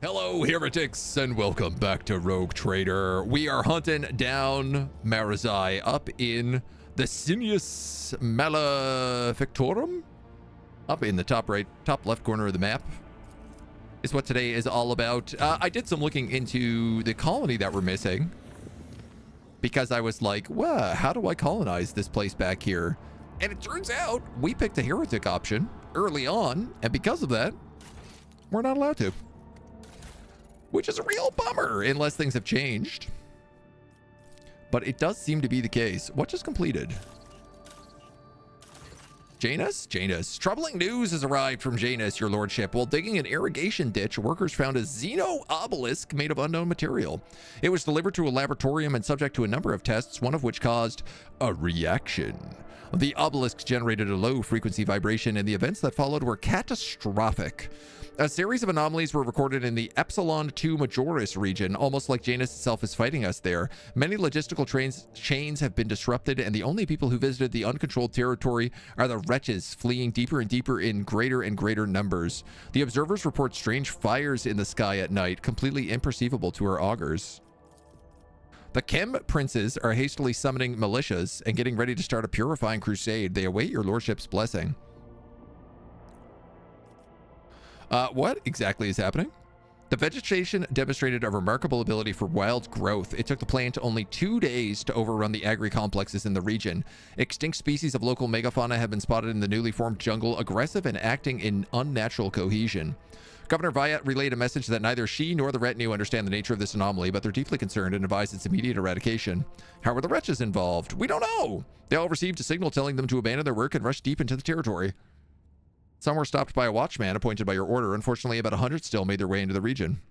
Hello, heretics, and welcome back to Rogue Trader. We are hunting down Marazai up in the Sinius Malefictorum. Up in the top left corner of the map is what today is all about. I did some looking into the colony that we're missing because I was like, well, how do I colonize this place back here? And it turns out we picked a heretic option early on, and because of that, we're not allowed to. Which is a real bummer, unless things have changed. But it does seem to be the case. What just completed? Janus? Janus. Troubling news has arrived from Janus, your lordship. While digging an irrigation ditch, workers found a xeno obelisk made of unknown material. It was delivered to a laboratorium and subject to a number of tests, one of which caused a reaction. The obelisk generated a low-frequency vibration, and the events that followed were catastrophic. A series of anomalies were recorded in the Epsilon 2 Majoris region, almost like Janus itself is fighting us there. Many logistical chains have been disrupted, and the only people who visited the uncontrolled territory are the wretches fleeing deeper and deeper in greater and greater numbers. The observers report strange fires in the sky at night, completely imperceivable to our augurs. The Chem princes are hastily summoning militias and getting ready to start a purifying crusade. They await your lordship's blessing. What exactly is happening? The vegetation demonstrated a remarkable ability for wild growth. It took the plant only 2 days to overrun the agri-complexes in the region. Extinct species of local megafauna have been spotted in the newly formed jungle, aggressive and acting in unnatural cohesion. Governor Vyat relayed a message that neither she nor the retinue understand the nature of this anomaly, but they're deeply concerned and advised its immediate eradication. How were the wretches involved? We don't know! They all received a signal telling them to abandon their work and rush deep into the territory. Some were stopped by a watchman appointed by your order. Unfortunately, about 100 still made their way into the region.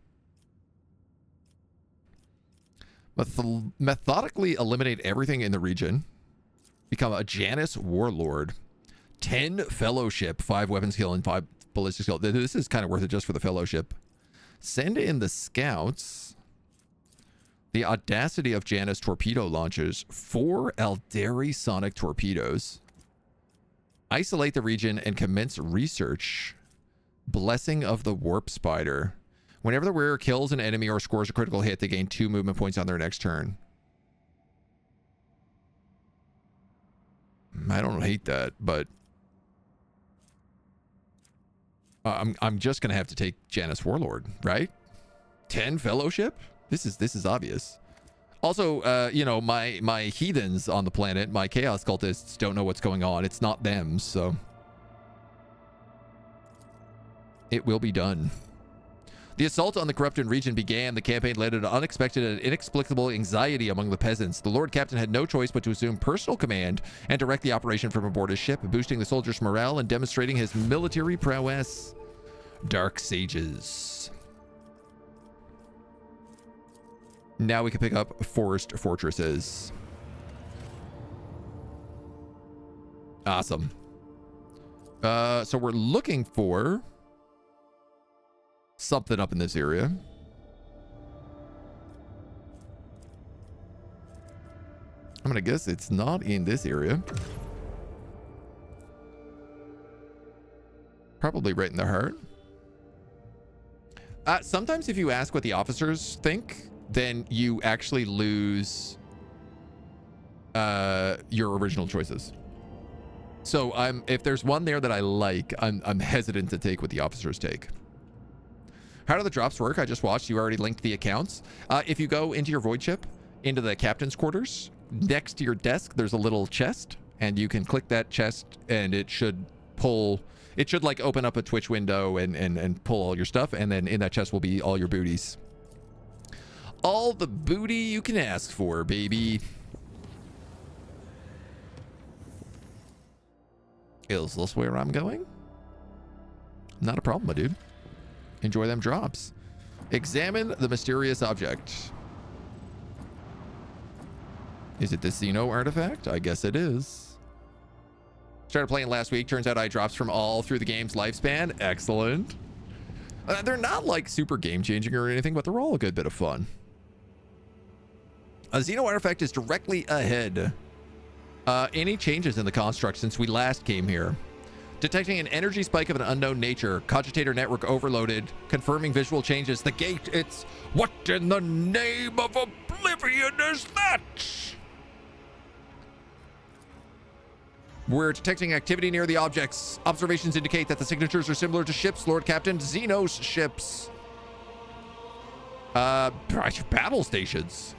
Methodically eliminate everything in the region. Become a Janus warlord. 10 fellowship, 5 weapon skill, and 5 ballistic skill. This is kind of worth it just for the fellowship. Send in the scouts. The audacity of Janus torpedo launchers. 4 Alderi sonic torpedoes. Isolate the region and commence research. Blessing of the warp spider. Whenever the wearer kills an enemy or scores a critical hit, they gain 2 movement points on their next turn. I don't hate that, but I'm just gonna have to take Janus Warlord, right? 10 fellowship? This is obvious. Also, you know, my heathens on the planet, my chaos cultists don't know what's going on. It's not them, so it will be done. The assault on the corrupted region began. The campaign led to unexpected and inexplicable anxiety among the peasants. The Lord Captain had no choice but to assume personal command and direct the operation from aboard his ship, boosting the soldiers' morale and demonstrating his military prowess. Dark Sages. Now we can pick up forest fortresses. Awesome. So we're looking for something up in this area. I'm gonna guess it's not in this area. Probably right in the heart. Sometimes if you ask what the officers think, then you actually lose your original choices. So if there's one there that I like, I'm hesitant to take what the officers take. How do the drops work? I just watched. You already linked the accounts. If you go into your voidship, into the captain's quarters, next to your desk, there's a little chest, and you can click that chest, and it should pull. It should like open up a Twitch window and pull all your stuff, and then in that chest will be all your booties. All the booty you can ask for, baby. Is this where I'm going? Not a problem, my dude. Enjoy them drops. Examine the mysterious object. Is it the Xeno artifact? I guess it is. Started playing last week. Turns out I drops from all through the game's lifespan. Excellent. They're not like super game changing or anything, but they're all a good bit of fun. A Xeno artifact is directly ahead. Any changes in the construct since we last came here? Detecting an energy spike of an unknown nature. Cogitator network overloaded. Confirming visual changes. The gate, it's... What in the name of oblivion is that? We're detecting activity near the objects. Observations indicate that the signatures are similar to ships. Lord Captain Xenos ships. Battle stations.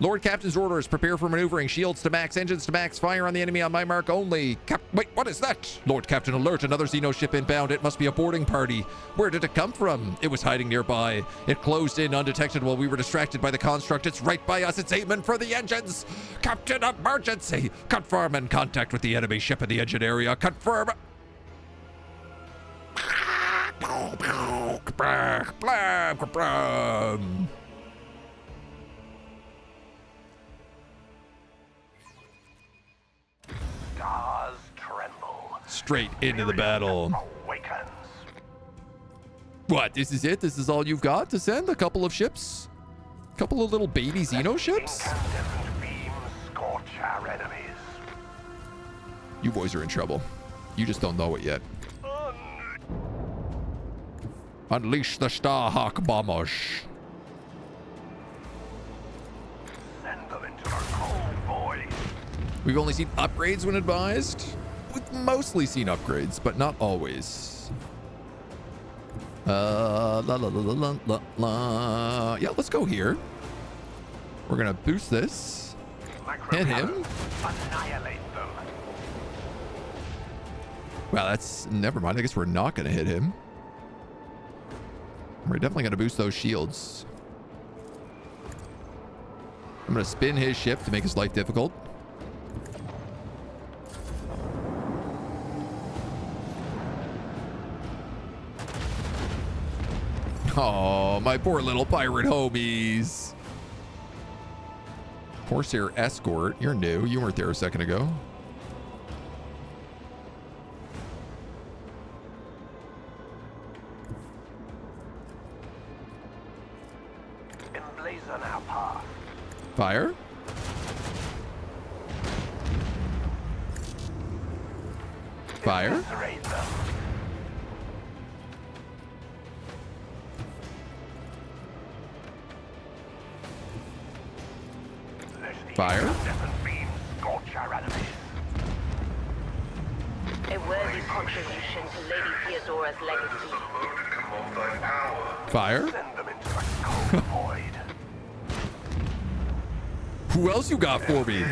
Lord Captain's orders. Prepare for maneuvering. Shields to max. Engines to max. Fire on the enemy on my mark only. Wait, what is that? Lord Captain, alert. Another Xeno ship inbound. It must be a boarding party. Where did it come from? It was hiding nearby. It closed in undetected while we were distracted by the construct. It's right by us. It's aiming for the engines. Captain, emergency. Confirm in contact with the enemy ship in the engine area. Confirm. Stars tremble. Straight into the battle. Awakens. What, this is it? This is all you've got to send? A couple of ships? A couple of little baby Xeno ships? Incandescent beams scorch our enemies. You boys are in trouble. You just don't know it yet. Unleash the Starhawk bombers. Send them into the cold void. We've only seen upgrades when advised. We've mostly seen upgrades, but not always. La la la la la la. Yeah, let's go here. We're gonna boost this. Hit him. Annihilate them. Well, that's... Never mind. I guess we're not gonna hit him. We're definitely gonna boost those shields. I'm gonna spin his ship to make his life difficult. Oh, my poor little pirate homies. Corsair Escort, you're new. You weren't there a second ago. Emblazon our path. Fire. Fire. Eviscerate them. Fire. Incandescent beams scorch our enemies. A worthy contribution to Lady Theodora's legacy. Fire. Send them into the cold void. Who else you got for me?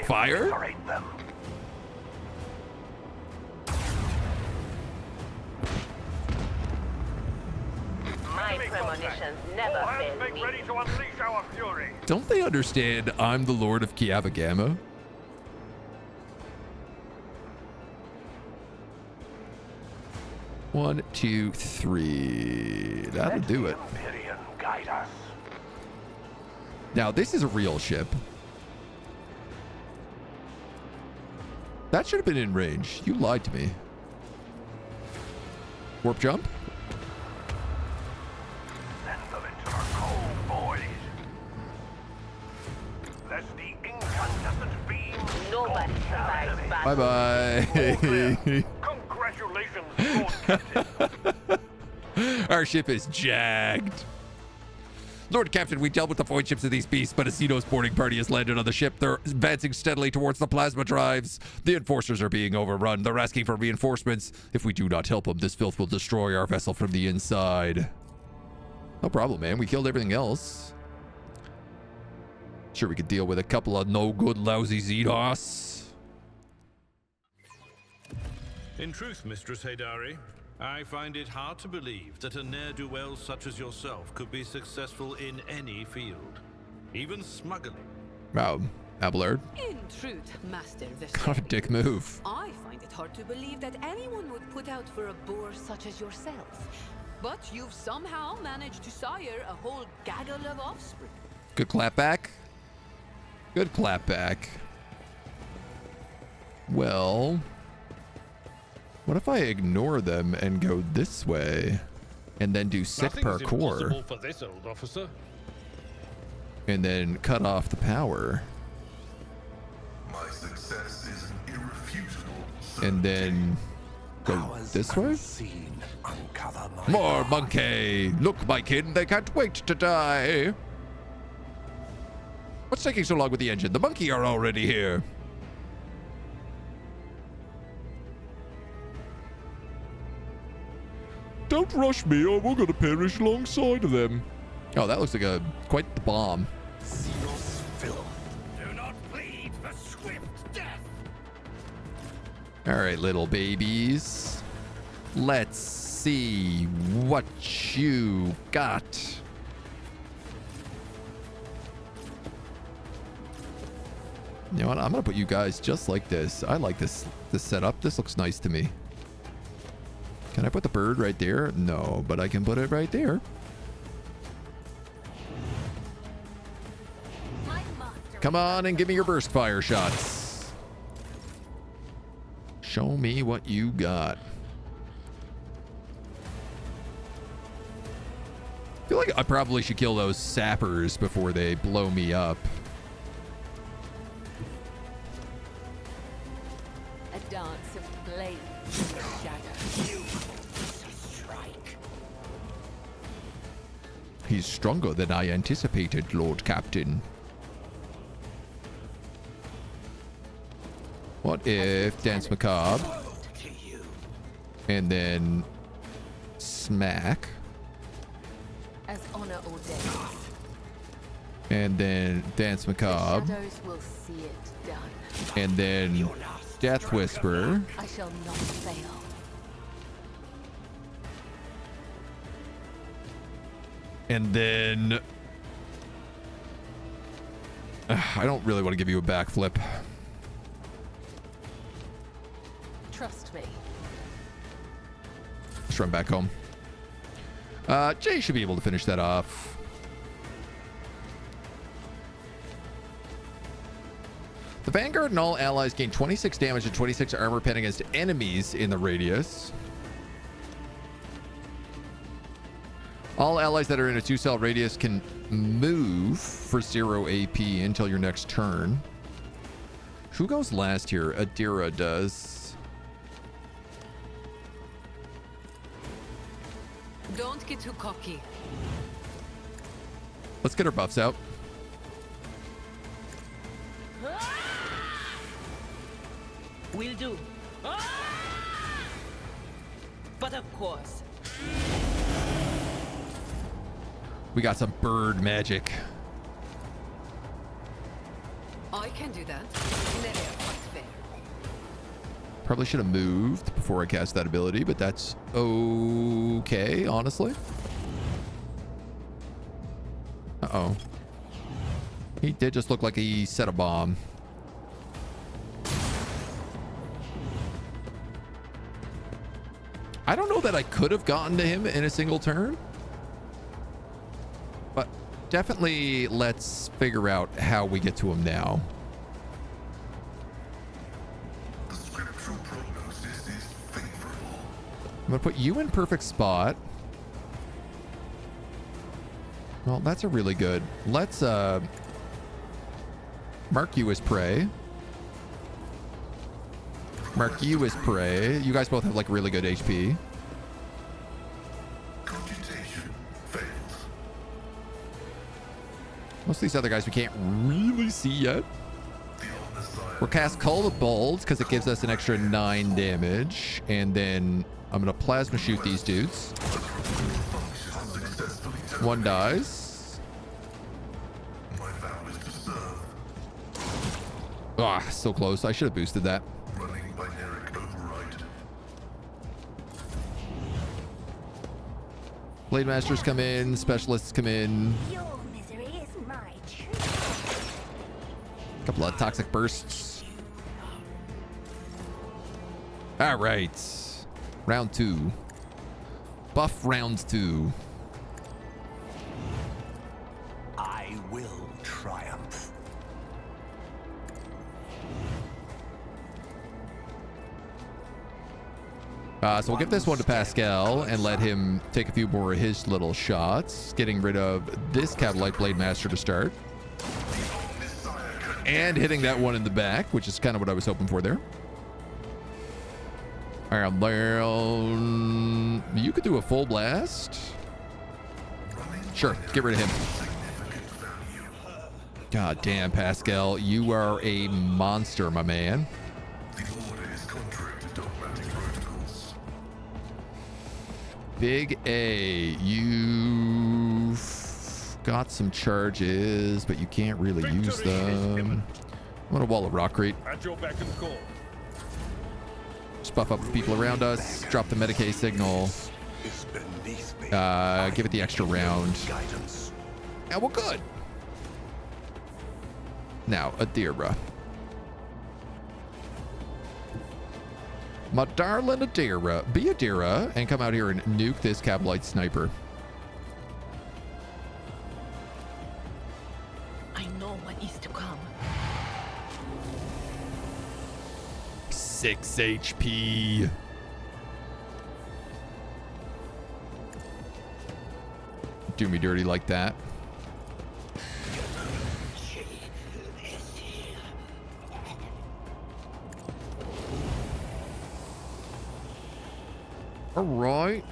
Fire. Eviscerate them. My premonitions never fail me. Ready to unleash our fury. Don't they understand I'm the Lord of Kiavagama? One, two, three. That'll do it. Imperium guide us. Now, this is a real ship. That should have been in range. You lied to me. Warp jump. Send them into the cold void. Lest the incandescent beam Nobody survives battle. Bye-bye. Congratulations, Lord Captain. Our ship is jagged. Lord Captain, we dealt with the void ships of these beasts, but a Xenos boarding party has landed on the ship. They're advancing steadily towards the plasma drives. The enforcers are being overrun. They're asking for reinforcements. If we do not help them, this filth will destroy our vessel from the inside. No problem, man. We killed everything else. Sure, we could deal with a couple of no good, lousy Xenos. In truth, Mistress Haydari, I find it hard to believe that a ne'er-do-well such as yourself could be successful in any field, even smuggling. Wow, Abelard. In truth, Master Kind of a dick move. I find it hard to believe that anyone would put out for a boar such as yourself. But you've somehow managed to sire a whole gaggle of offspring. Good clapback. Good clapback. Well, what if I ignore them and go this way and then do sick Nothing is parkour? impossible for this old officer. and then cut off the power. My success is an irrefutable And then go this way? More monkey! Look, my kid, they can't wait to die. What's taking so long with the engine? The monkey are already here. Don't rush me or we're gonna perish alongside of them. Oh, that looks like quite the bomb. Do not plead for swift death. All right, little babies. Let's see what you got. You know what? I'm gonna put you guys just like this. I like this setup. This looks nice to me. Can I put the bird right there? No, but I can put it right there. Come on and give me your burst fire shots. Show me what you got. I feel like I probably should kill those sappers before they blow me up. A dance of blades in the shadow. Strike. He's stronger than I anticipated, Lord Captain. What if Dance Macabre and then smack As honor ordains. and then Dance Macabre Shadows will see it done. and then Death Whisper I shall not fail. and then I don't really want to give you a backflip. Trust me. Let's run back home. Jay should be able to finish that off. The Vanguard and all allies gain 26 damage and 26 armor pen against enemies in the radius. All allies that are in a 2-cell radius can move for 0 AP until your next turn. Who goes last here? Adira does. Don't get too cocky. Let's get our buffs out. Will do. But of course. We got some bird magic. I can do that. Never quite fair. Probably should have moved before I cast that ability, but that's okay, honestly. Uh-oh. He did just look like he set a bomb. I don't know that I could have gotten to him in a single turn. But definitely let's figure out how we get to him now. The scriptural prognosis is favorable. I'm gonna put you in perfect spot. Well, that's a really good. Let's mark you as prey. Mark you as prey. You guys both have like really good HP. Computation fails. Most of these other guys we can't really see yet. The Omnissiah We'll cast Call of Bolts because it gives us an extra 9 damage. And then I'm going to plasma shoot these dudes. functions successfully. One dies. My vow is to serve. Ah, so close. I should have boosted that. Running binaric override. Blade Masters come in. Specialists come in. Your misery is my treat. Couple of toxic bursts. All right. Round 2. Buff round 2. I will triumph. So we'll give this one to Pascal and let him take a few more of his little shots, getting rid of this Catalyte Blade Master to start. And hitting that one in the back, which is kind of what I was hoping for there. And then you could do a full blast. Sure, get rid of him. God damn, Pascal, you are a monster, my man. Big A, you've got some charges, but you can't really use them. I'm gonna wall a rock crate. At your beck and call. Just buff up the people around us. Drop the Medicaid signal. Give it the extra round. And we're good. Now, Adira. My darling Adira. Be Adira and come out here and nuke this Cabalite sniper. I know what is to come. 6 HP. Do me dirty like that. All right.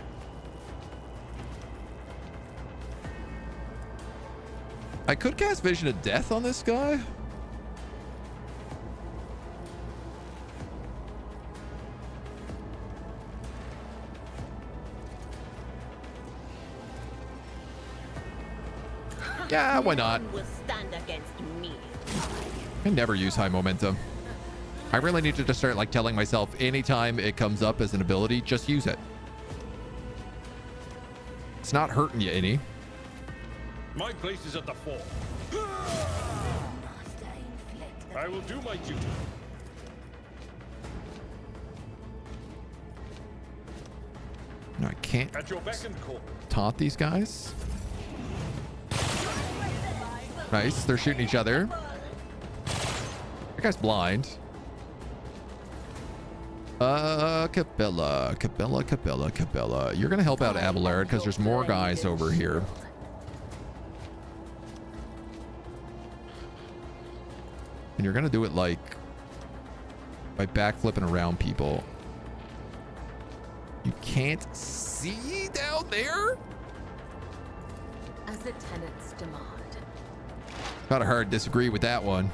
I could cast Vision of Death on this guy. Yeah, why not? Will stand against me. I never use high momentum. I really need to just start like telling myself anytime it comes up as an ability, just use it. It's not hurting you any. My place is at the fore. I will do my duty. No, I can't At your beck and call. taunt these guys. Nice, they're shooting each other. That guy's blind. Cabela. You're gonna help out Abelard because there's more guys over here. And you're gonna do it like by backflipping around people. You can't see down there? As the tenants demand. Kind of hard to disagree with that one.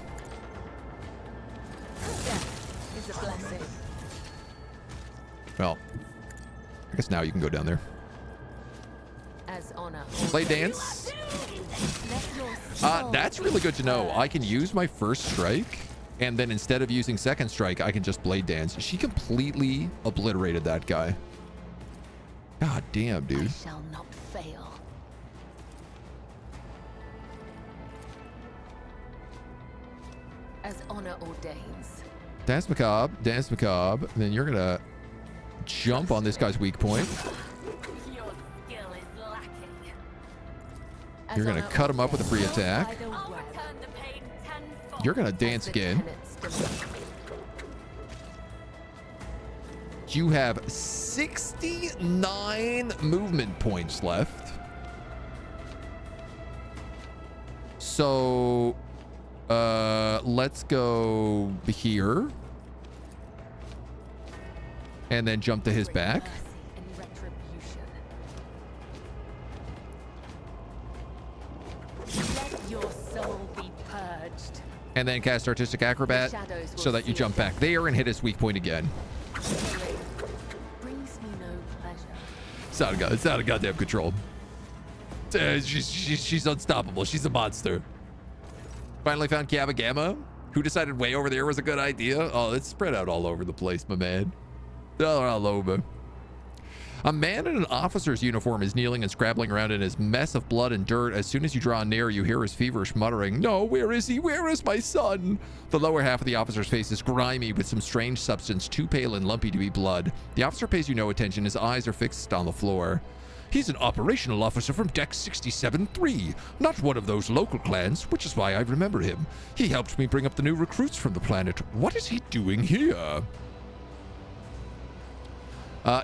Death is a blessing. Well, I guess now you can go down there. As honor. Play dance. That's really good to know. I can use my first strike, and then instead of using second strike, I can just blade dance. She completely obliterated that guy. God damn, dude. I shall not fail. As honor ordains. Dance macabre, dance macabre. And then you're gonna jump on this guy's weak point. Your skill is lacking. You're gonna cut him up with a free attack. I'll return the pain tenfold. You're gonna dance again. You have 69 movement points left. So let's go here and then jump to his back. Let your soul be purged. And then cast Artistic Acrobat so that you jump back there and hit his weak point again. Brings me no pleasure. It's out of goddamn control. She's unstoppable. She's a monster. Finally found Kabba Gamma. Who decided way over there was a good idea? Oh, it's spread out all over the place, my man. They're all over. A man in an officer's uniform is kneeling and scrabbling around in his mess of blood and dirt. As soon as you draw near, you hear his feverish muttering, "No, where is he? Where is my son?" The lower half of the officer's face is grimy with some strange substance, too pale and lumpy to be blood. The officer pays you no attention. His eyes are fixed on the floor. "He's an operational officer from Deck 67-3, not one of those local clans, which is why I remember him. He helped me bring up the new recruits from the planet. What is he doing here?"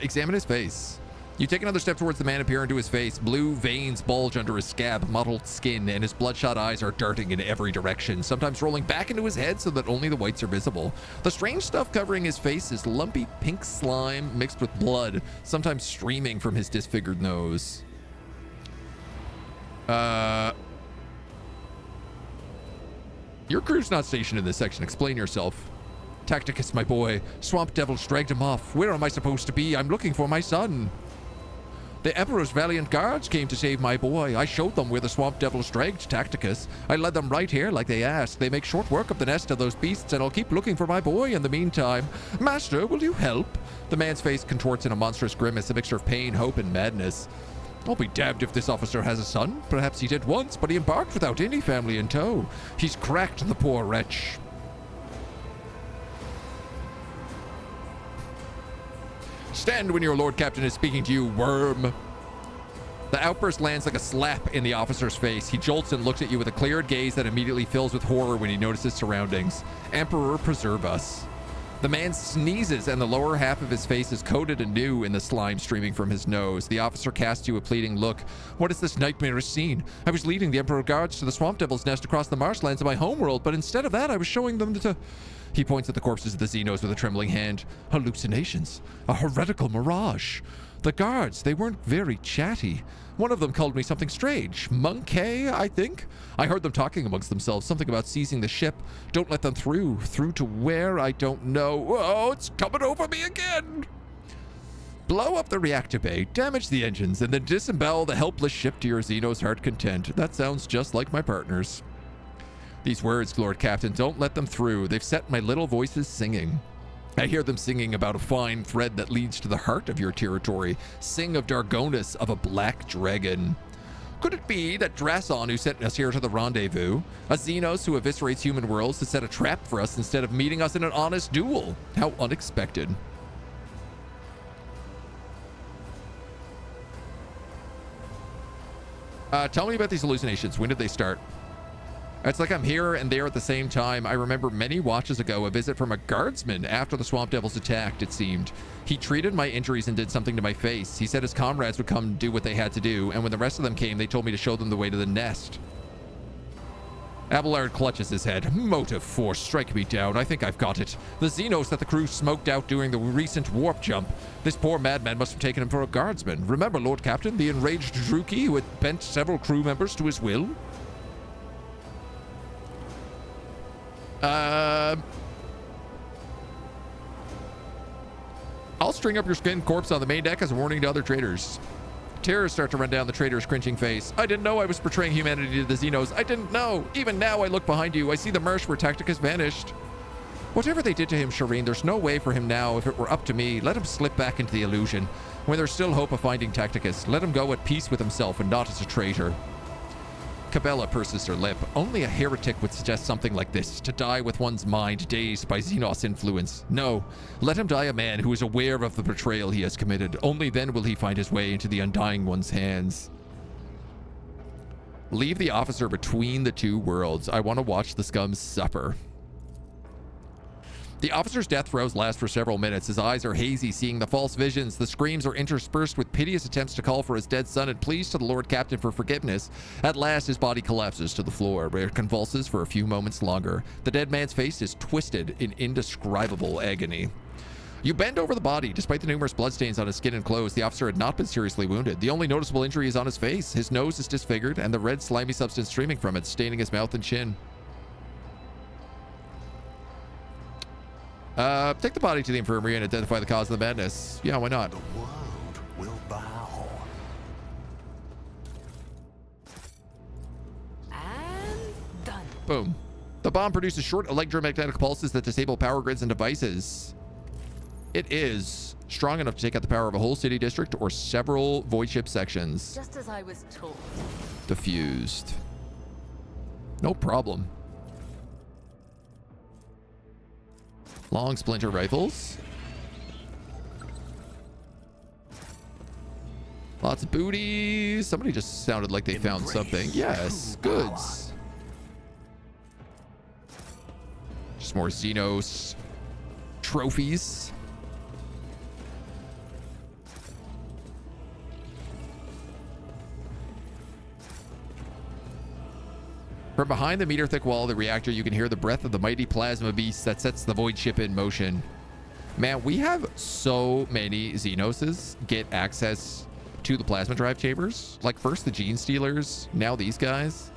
Examine his face. You take another step towards the man and peer into his face. Blue veins bulge under his scab, mottled skin, and his bloodshot eyes are darting in every direction, sometimes rolling back into his head so that only the whites are visible. The strange stuff covering his face is lumpy pink slime mixed with blood, sometimes streaming from his disfigured nose. Your crew's not stationed in this section. Explain yourself. Tacticus, my boy. Swamp devils dragged him off. Where am I supposed to be? I'm looking for my son. The Emperor's valiant guards came to save my boy. I showed them where the swamp devils dragged Tacticus. I led them right here like they asked. They make short work of the nest of those beasts, and I'll keep looking for my boy in the meantime. Master, will you help? The man's face contorts in a monstrous grimace, a mixture of pain, hope, and madness. I'll be damned if this officer has a son. Perhaps he did once, but he embarked without any family in tow. He's cracked, the poor wretch. Stand when your Lord Captain is speaking to you, worm. The outburst lands like a slap in the officer's face. He jolts and looks at you with a cleared gaze that immediately fills with horror when he notices surroundings. Emperor, preserve us. The man sneezes and the lower half of his face is coated anew in the slime streaming from his nose. The officer casts you a pleading look. What is this nightmarish scene? I was leading the Emperor guards to the swamp devil's nest across the marshlands of my homeworld, but instead of that, I was showing them to... He points at the corpses of the Xenos with a trembling hand. Hallucinations. A heretical mirage. The guards, they weren't very chatty. One of them called me something strange. Monkey, I think? I heard them talking amongst themselves, something about seizing the ship. Don't let them through. Through to where? I don't know. Oh, it's coming over me again! Blow up the reactor bay, damage the engines, and then disembowel the helpless ship to your Xeno's heart content. That sounds just like my partner's. These words, Lord Captain, don't let them through. They've set my little voices singing. I hear them singing about a fine thread that leads to the heart of your territory. Sing of Dargonis, of a black dragon. Could it be that Drason, who sent us here to the rendezvous, a Xenos who eviscerates human worlds, to set a trap for us instead of meeting us in an honest duel? How unexpected. Tell me about these hallucinations. When did they start? It's like I'm here and there at the same time. I remember many watches ago a visit from a guardsman after the swamp devils attacked, it seemed. He treated my injuries and did something to my face. He said his comrades would come do what they had to do, and when the rest of them came, they told me to show them the way to the nest. Abelard clutches his head. Motive force, strike me down. I think I've got it. The Xenos that the crew smoked out during the recent warp jump. This poor madman must have taken him for a guardsman. Remember, Lord Captain, the enraged Drukhari who had bent several crew members to his will? I'll string up your skinned corpse on the main deck as a warning to other traders. Tears start to run down the trader's cringing face. I didn't know I was betraying humanity to the Xenos. I didn't know. Even now I look behind you. I see the marsh where Tacticus vanished. Whatever they did to him, Shireen, there's no way for him now. If it were up to me, let him slip back into the illusion. When there's still hope of finding Tacticus, let him go at peace with himself and not as a traitor. Cabela purses her lip. Only a heretic would suggest something like this, to die with one's mind dazed by Xenos influence. No, let him die a man who is aware of the betrayal he has committed. Only then will he find his way into the Undying One's hands. Leave the officer between the two worlds. I want to watch the scum suffer. The officer's death throes last for several minutes. His eyes are hazy, seeing the false visions. The screams are interspersed with piteous attempts to call for his dead son and pleas to the Lord Captain for forgiveness. At last, his body collapses to the floor, where it convulses for a few moments longer. The dead man's face is twisted in indescribable agony. You bend over the body. Despite the numerous bloodstains on his skin and clothes, the officer had not been seriously wounded. The only noticeable injury is on his face. His nose is disfigured, and the red slimy substance streaming from it, staining his mouth and chin. Take the body to the infirmary and identify the cause of the madness. Yeah, why not? The world will bow. And done. Boom. The bomb produces short electromagnetic pulses that disable power grids and devices. It is strong enough to take out the power of a whole city district or several voidship sections. Just as I was told. Diffused. No problem. Long splinter rifles. Lots of booty. Somebody just sounded like they found something. Yes, goods. Just more Xenos trophies. From behind the meter-thick wall of the reactor, you can hear the breath of the mighty plasma beast that sets the void ship in motion. Man, we have so many Xenoses get access to the plasma drive chambers. Like first the Gene Stealers, now these guys.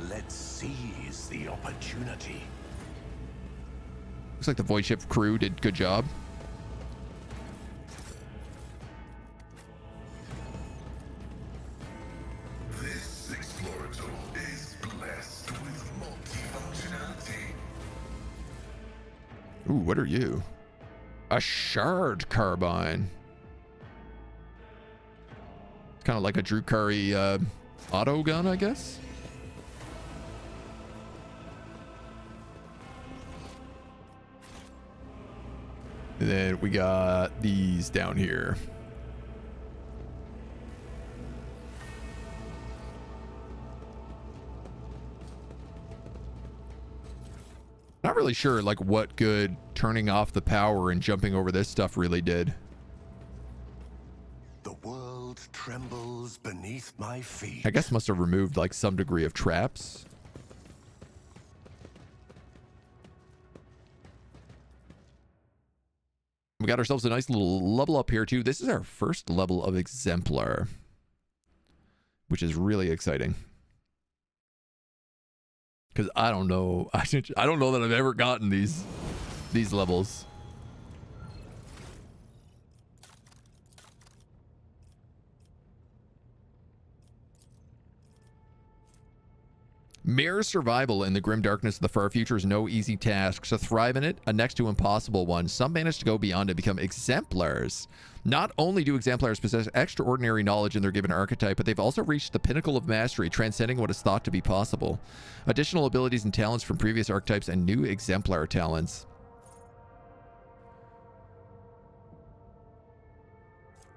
Let's seize the opportunity. Looks like the void ship crew did a good job. This explorator is blessed with multifunctionality. Ooh, what are you? A shard carbine. It's kind of like a Drukhari auto gun, I guess. And then we got these down here. Not really sure like what good turning off the power and jumping over this stuff really did. The world trembles beneath my feet. I guess must have removed like some degree of traps. We got ourselves a nice little level up here too. This is our first level of Exemplar, which is really exciting. Because I don't know. I don't know that I've ever gotten these levels. Mere survival in the grim darkness of the far future is no easy task. To thrive in it, a next to impossible one. Some manage to go beyond and become exemplars. Not only do exemplars possess extraordinary knowledge in their given archetype, but they've also reached the pinnacle of mastery, transcending what is thought to be possible. Additional abilities and talents from previous archetypes and new exemplar talents.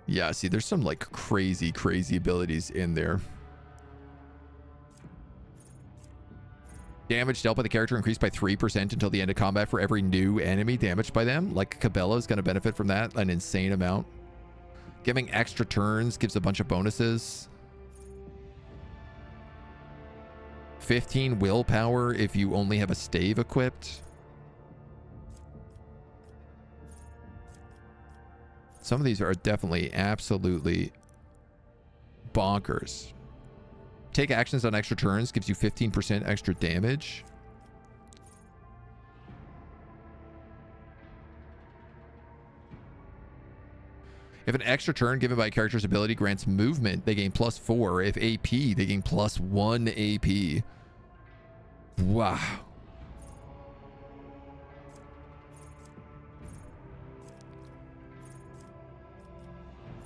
Yeah, see, there's some like crazy abilities in there. Damage dealt by the character increased by 3% until the end of combat for every new enemy damaged by them. Like Cabela is going to benefit from that an insane amount. Giving extra turns gives a bunch of bonuses. 15 willpower if you only have a stave equipped. Some of these are definitely absolutely bonkers. Take actions on extra turns, gives you 15% extra damage. If an extra turn given by a character's ability grants movement, they gain +4. If AP, they gain +1 AP. Wow.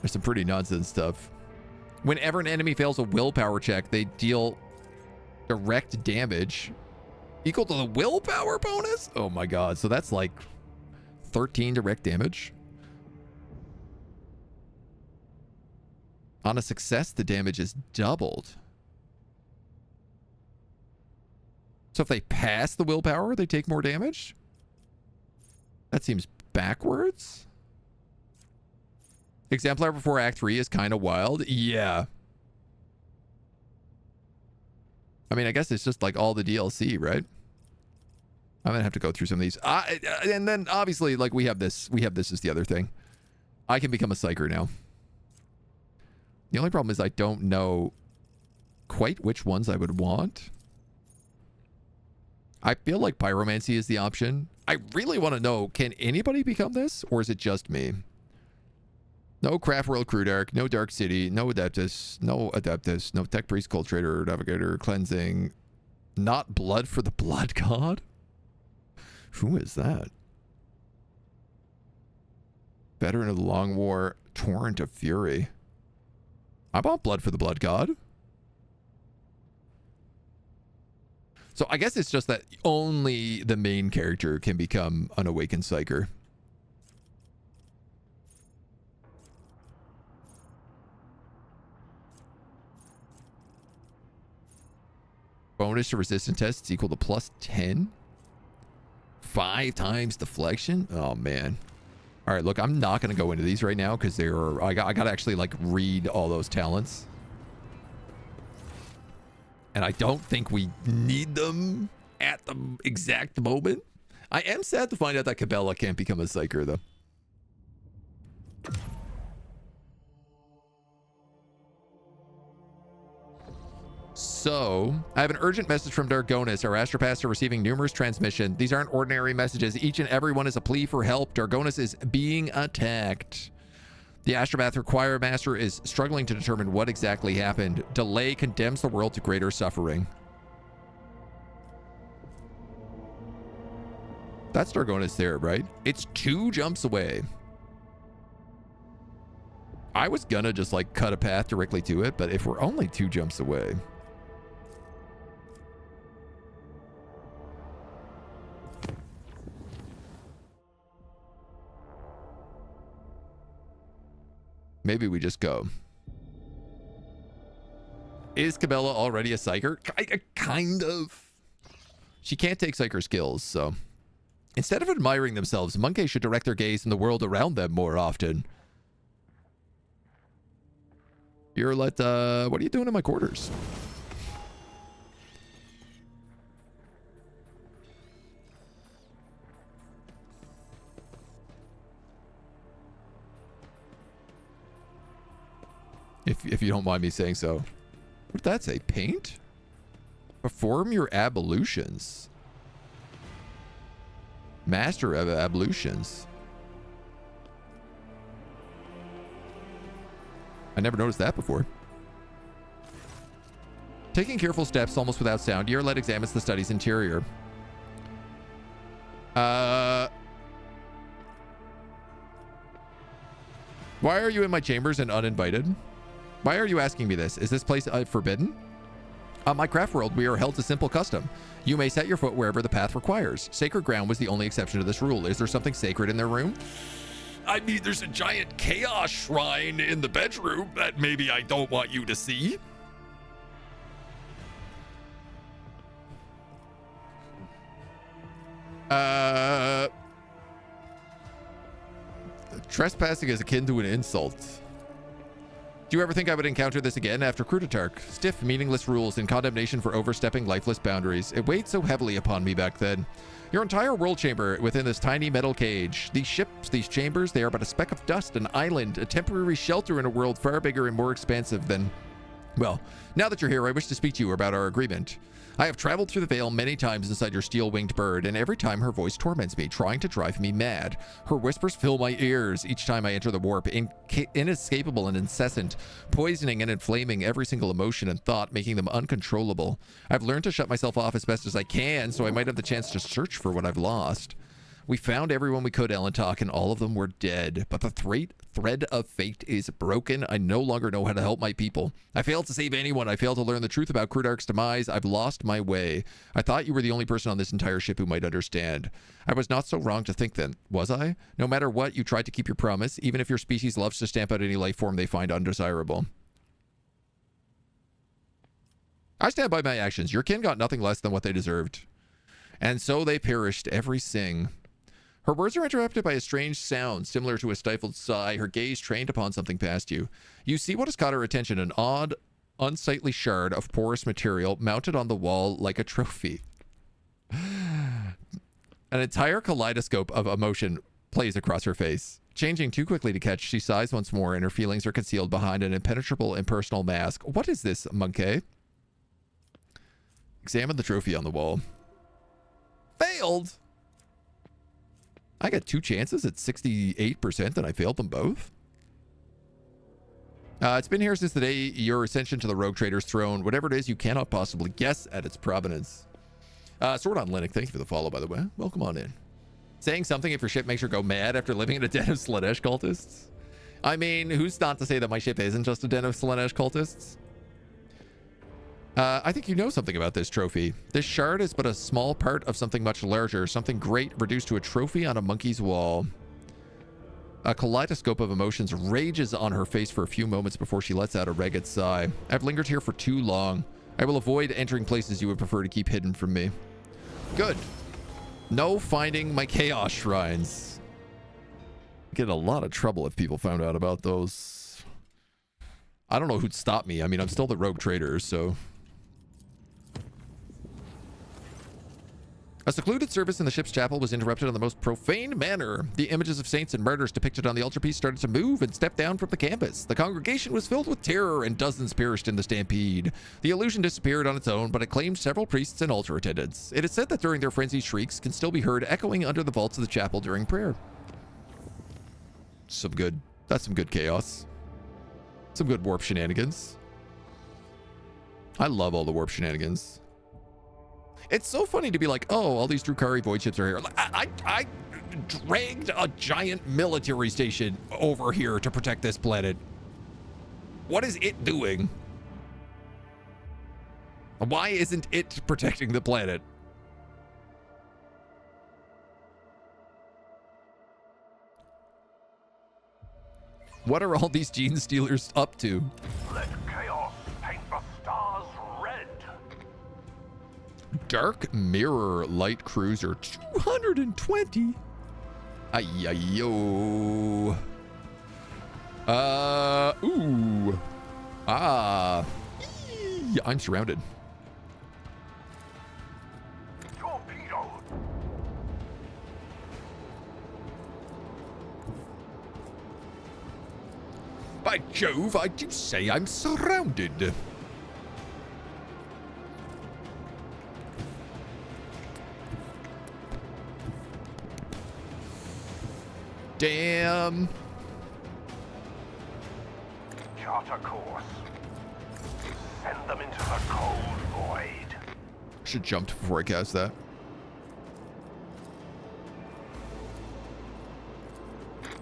There's some pretty nonsense stuff. Whenever an enemy fails a willpower check, they deal direct damage equal to the willpower bonus. Oh my god. So that's like 13 direct damage. On a success, the damage is doubled. So if they pass the willpower, they take more damage? That seems backwards. Exemplar before Act 3 is kind of wild. Yeah. I mean, I guess it's just like all the DLC, right? I'm gonna have to go through some of these. And then obviously, like we have this as the other thing. I can become a psyker now. The only problem is I don't know quite which ones I would want. I feel like pyromancy is the option. I really want to know, can anybody become this? Or is it just me? No Craft World Crew Dark, no Dark City, no Adeptus, no Tech Priest, Cold Trader, Navigator, Cleansing, not Blood for the Blood God? Who is that? Veteran of the Long War, Torrent of Fury. I want Blood for the Blood God. So I guess it's just that only the main character can become an Awakened Psyker. Bonus to resistance tests equal to +10. 5 times deflection. Oh man. All right, look, I'm not going to go into these right now because I got to actually like read all those talents. And I don't think we need them at the exact moment. I am sad to find out that Cabela can't become a Psyker, though. So, I have an urgent message from Dargonis. Our astropaths are receiving numerous transmissions. These aren't ordinary messages. Each and every one is a plea for help. Dargonis is being attacked. The astropath Require Master is struggling to determine what exactly happened. Delay condemns the world to greater suffering. That's Dargonis there, right? It's 2 jumps away. I was gonna just like cut a path directly to it, but if we're only 2 jumps away. Maybe we just go. Is Cabela already a Psyker? Kind of. She can't take Psyker skills, so. Instead of admiring themselves, monkeys should direct their gaze in the world around them more often. You're what are you doing in my quarters? If you don't mind me saying so. What did that say? Paint? Perform your ablutions. Master of ablutions. I never noticed that before. Taking careful steps almost without sound, Yerlet examines the study's interior. Why are you in my chambers and uninvited? Why are you asking me this? Is this place forbidden? On my craft world, we are held to simple custom. You may set your foot wherever the path requires. Sacred ground was the only exception to this rule. Is there something sacred in their room? I mean, there's a giant chaos shrine in the bedroom that maybe I don't want you to see. Trespassing is akin to an insult. Do you ever think I would encounter this again after Cruditarch? Stiff, meaningless rules and condemnation for overstepping lifeless boundaries. It weighed so heavily upon me back then. Your entire world chamber within this tiny metal cage. These ships, these chambers, they are but a speck of dust, an island, a temporary shelter in a world far bigger and more expansive than... Well, now that you're here, I wish to speak to you about our agreement. I have traveled through the Veil many times inside your steel-winged bird, and every time her voice torments me, trying to drive me mad. Her whispers fill my ears each time I enter the warp, inescapable and incessant, poisoning and inflaming every single emotion and thought, making them uncontrollable. I've learned to shut myself off as best as I can, so I might have the chance to search for what I've lost. We found everyone we could, Ellentalk, and all of them were dead. But the thread of fate is broken. I no longer know how to help my people. I failed to save anyone. I failed to learn the truth about Crudarch's demise. I've lost my way. I thought you were the only person on this entire ship who might understand. I was not so wrong to think then, was I? No matter what, you tried to keep your promise, even if your species loves to stamp out any life form they find undesirable. I stand by my actions. Your kin got nothing less than what they deserved. And so they perished, every sing. Her words are interrupted by a strange sound, similar to a stifled sigh, her gaze trained upon something past you. You see what has caught her attention, an odd, unsightly shard of porous material mounted on the wall like a trophy. An entire kaleidoscope of emotion plays across her face. Changing too quickly to catch, she sighs once more, and her feelings are concealed behind an impenetrable, impersonal mask. What is this, monkey? Examine the trophy on the wall. Failed! I got 2 chances at 68% and I failed them both. It's been here since the day your ascension to the Rogue Trader's throne. Whatever it is, you cannot possibly guess at its provenance. Sword on Linux, thank you for the follow, by the way. Welcome on in. Saying something if your ship makes her go mad after living in a den of Slaanesh cultists? I mean, who's not to say that my ship isn't just a den of Slaanesh cultists? I think you know something about this trophy. This shard is but a small part of something much larger, something great reduced to a trophy on a monkey's wall. A kaleidoscope of emotions rages on her face for a few moments before she lets out a ragged sigh. I've lingered here for too long. I will avoid entering places you would prefer to keep hidden from me. Good. No finding my chaos shrines. Get in a lot of trouble if people found out about those. I don't know who'd stop me. I mean, I'm still the Rogue Trader, so... A secluded service in the ship's chapel was interrupted in the most profane manner. The images of saints and martyrs depicted on the altarpiece started to move and step down from the canvas. The congregation was filled with terror and dozens perished in the stampede. The illusion disappeared on its own, but it claimed several priests and altar attendants. It is said that during their frenzied shrieks can still be heard echoing under the vaults of the chapel during prayer. That's some good chaos. Some good warp shenanigans. I love all the warp shenanigans. It's so funny to be like, oh, all these Drukhari void ships are here. I dragged a giant military station over here to protect this planet. What is it doing? Why isn't it protecting the planet? What are all these gene stealers up to? Let chaos paint the stars red. Dark Mirror Light Cruiser 220. Ay-yo. Ooh. Ah. Eee, I'm surrounded. Torpedo. By Jove, I do say I'm surrounded. Damn. Charter course. Send them into the cold void. Should jump before I cast that.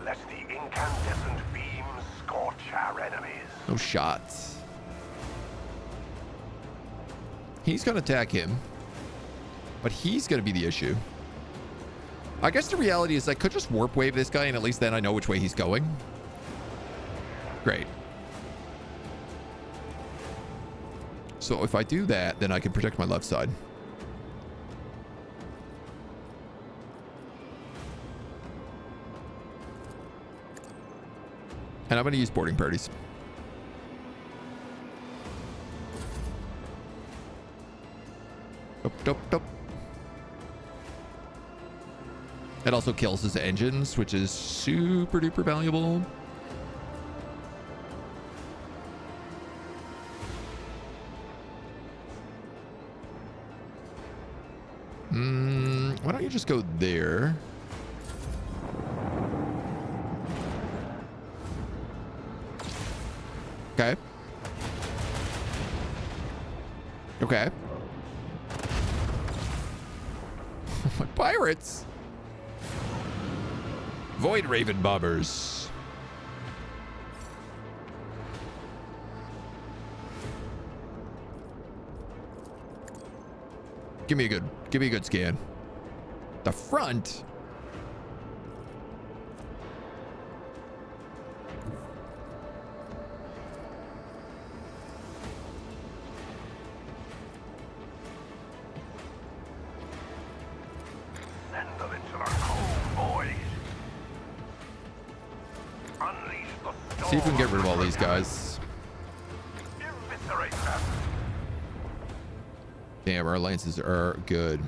Let the incandescent beams scorch our enemies. No shots. He's going to attack him, but he's going to be the issue. I guess the reality is I could just warp wave this guy, and at least then I know which way he's going. Great. So if I do that, then I can protect my left side. And I'm going to use boarding parties. Dope. It also kills his engines, which is super duper valuable. Why don't you just go there? Okay. Okay. My pirates. Void Raven bombers. Give me a good scan. The front. Send them into the cold void. Unleash the storm. See if we can get rid of all these guys. Eviscerate them. Damn, our alliances are good.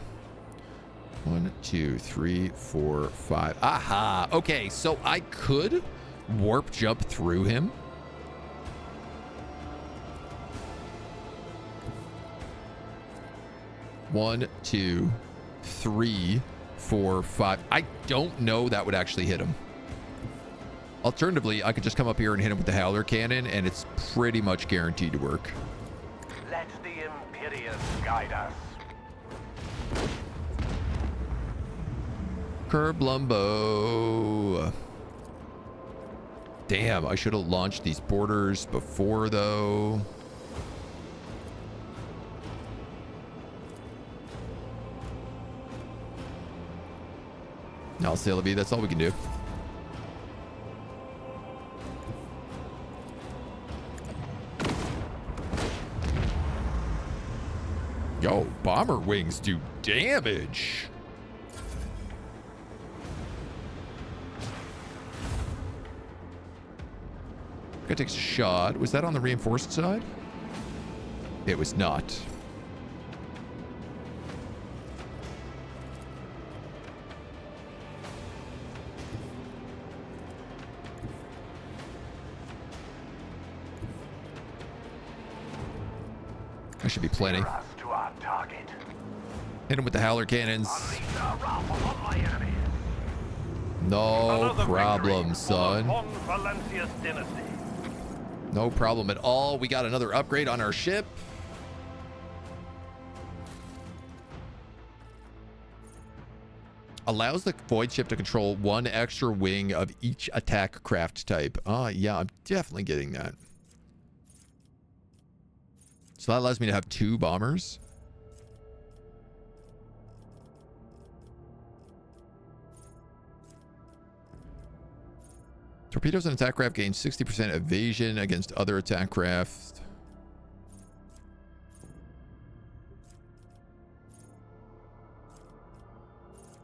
1, 2, 3, 4, 5. Aha. Okay, so I could warp jump through him. One, 2, 3, 4, 5. I don't know that would actually hit him. Alternatively, I could just come up here and hit him with the Howler Cannon, and it's pretty much guaranteed to work. Let the Imperium guide us. Kerblumbo. Damn, I should have launched these boarders before, though. Now, Celebi, that's all we can do. Yo, bomber wings do damage. Guy takes a shot. Was that on the reinforced side? It was not. should be plenty. Steer us to our target. Hit him with the howler cannons. Unleash the wrath upon my enemies. No Another problem, victory son. for Von Valencia's dynasty. No problem at all. We got another upgrade on our ship. Allows the void ship to control one extra wing of each attack craft type. Yeah, I'm definitely getting that. So that allows me to have 2 bombers. Torpedoes and attack craft gain 60% evasion against other attack craft.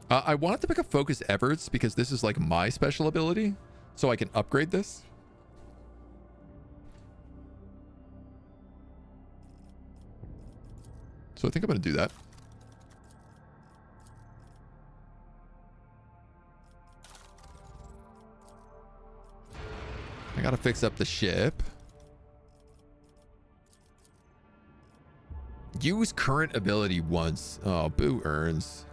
I wanted to pick up focus efforts because this is like my special ability, so I can upgrade this. So I think I'm going to do that. I got to fix up the ship. Use current ability once. Oh, boo earns.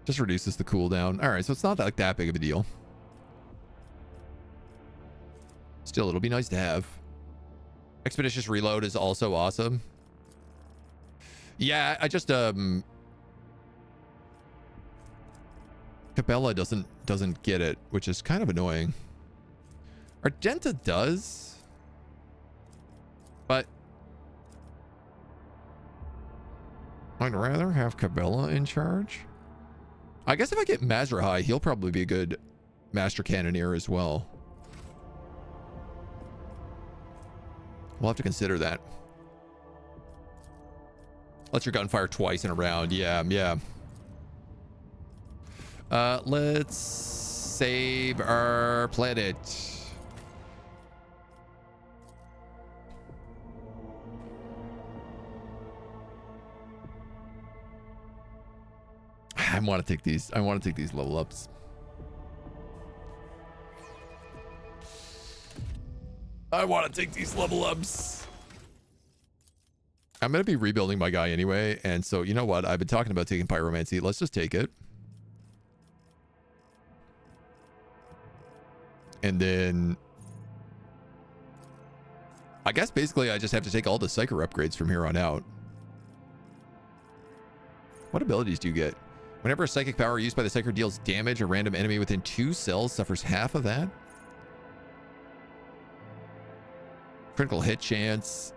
Just reduces the cooldown. All right, so it's not like that big of a deal. Still, it'll be nice to have. Expeditious reload is also awesome. Yeah, I just Cabela doesn't get it, which is kind of annoying. Argenta does, but I'd rather have Cabela in charge. I guess if I get Mazrahai, he'll probably be a good Master Cannoneer as well. We'll have to consider that. Let your gun fire twice in a round. Yeah, yeah. Let's save our planet. I want to take these. I want to take these level ups. I want to take these level ups. I'm going to be rebuilding my guy anyway. And so, you know what? I've been talking about taking pyromancy. Let's just take it. And then I guess basically I just have to take all the Psyker upgrades from here on out. What abilities do you get? Whenever a psychic power used by the Psyker deals damage, a random enemy within 2 cells suffers half of that. Critical hit chance.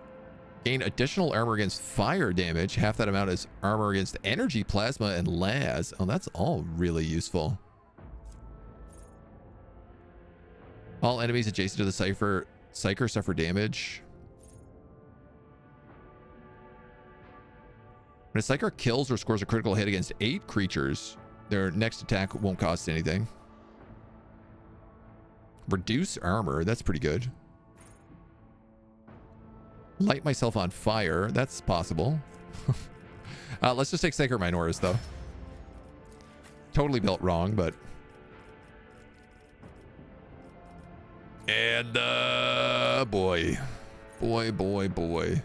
Gain additional armor against fire damage. Half that amount is armor against energy, plasma, and las. Oh, that's all really useful. All enemies adjacent to the Psyker suffer damage. When a Psyker kills or scores a critical hit against 8 creatures, their next attack won't cost anything. Reduce armor. That's pretty good. Light myself on fire. That's possible. Let's just take Psyker Minoris, though. Totally built wrong, but... And, boy. Boy.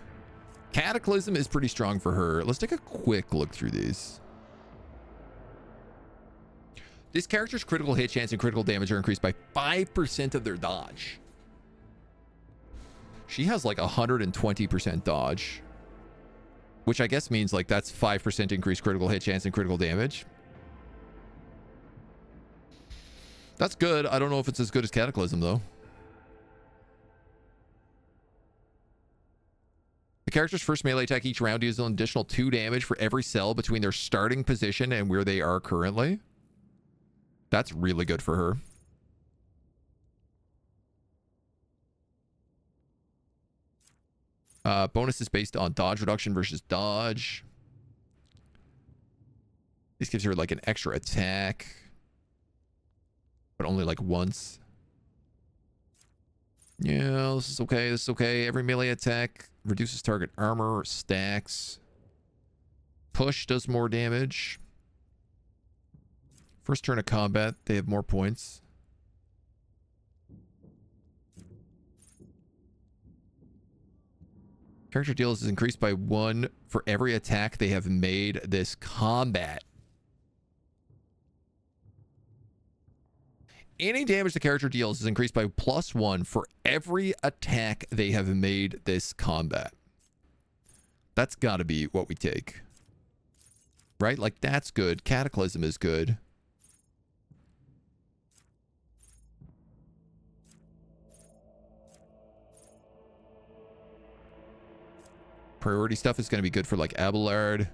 Cataclysm is pretty strong for her. Let's take a quick look through these. This character's critical hit chance and critical damage are increased by 5% of their dodge. She has like 120% dodge, which I guess means like that's 5% increased critical hit chance and critical damage. That's good. I don't know if it's as good as Cataclysm, though. The character's first melee attack each round deals an additional 2 damage for every cell between their starting position and where they are currently. That's really good for her. Bonus is based on dodge reduction versus dodge. This gives her like an extra attack, but only like once. Yeah, this is okay. This is okay. Every melee attack reduces target armor, stacks. Push does more damage. First turn of combat, they have more points. Character deals is increased by 1 for every attack they have made this combat. Any damage the character deals is increased by +1 for every attack they have made this combat. That's got to be what we take. Right? Like, that's good. Cataclysm is good. Priority stuff is going to be good for, like, Abelard.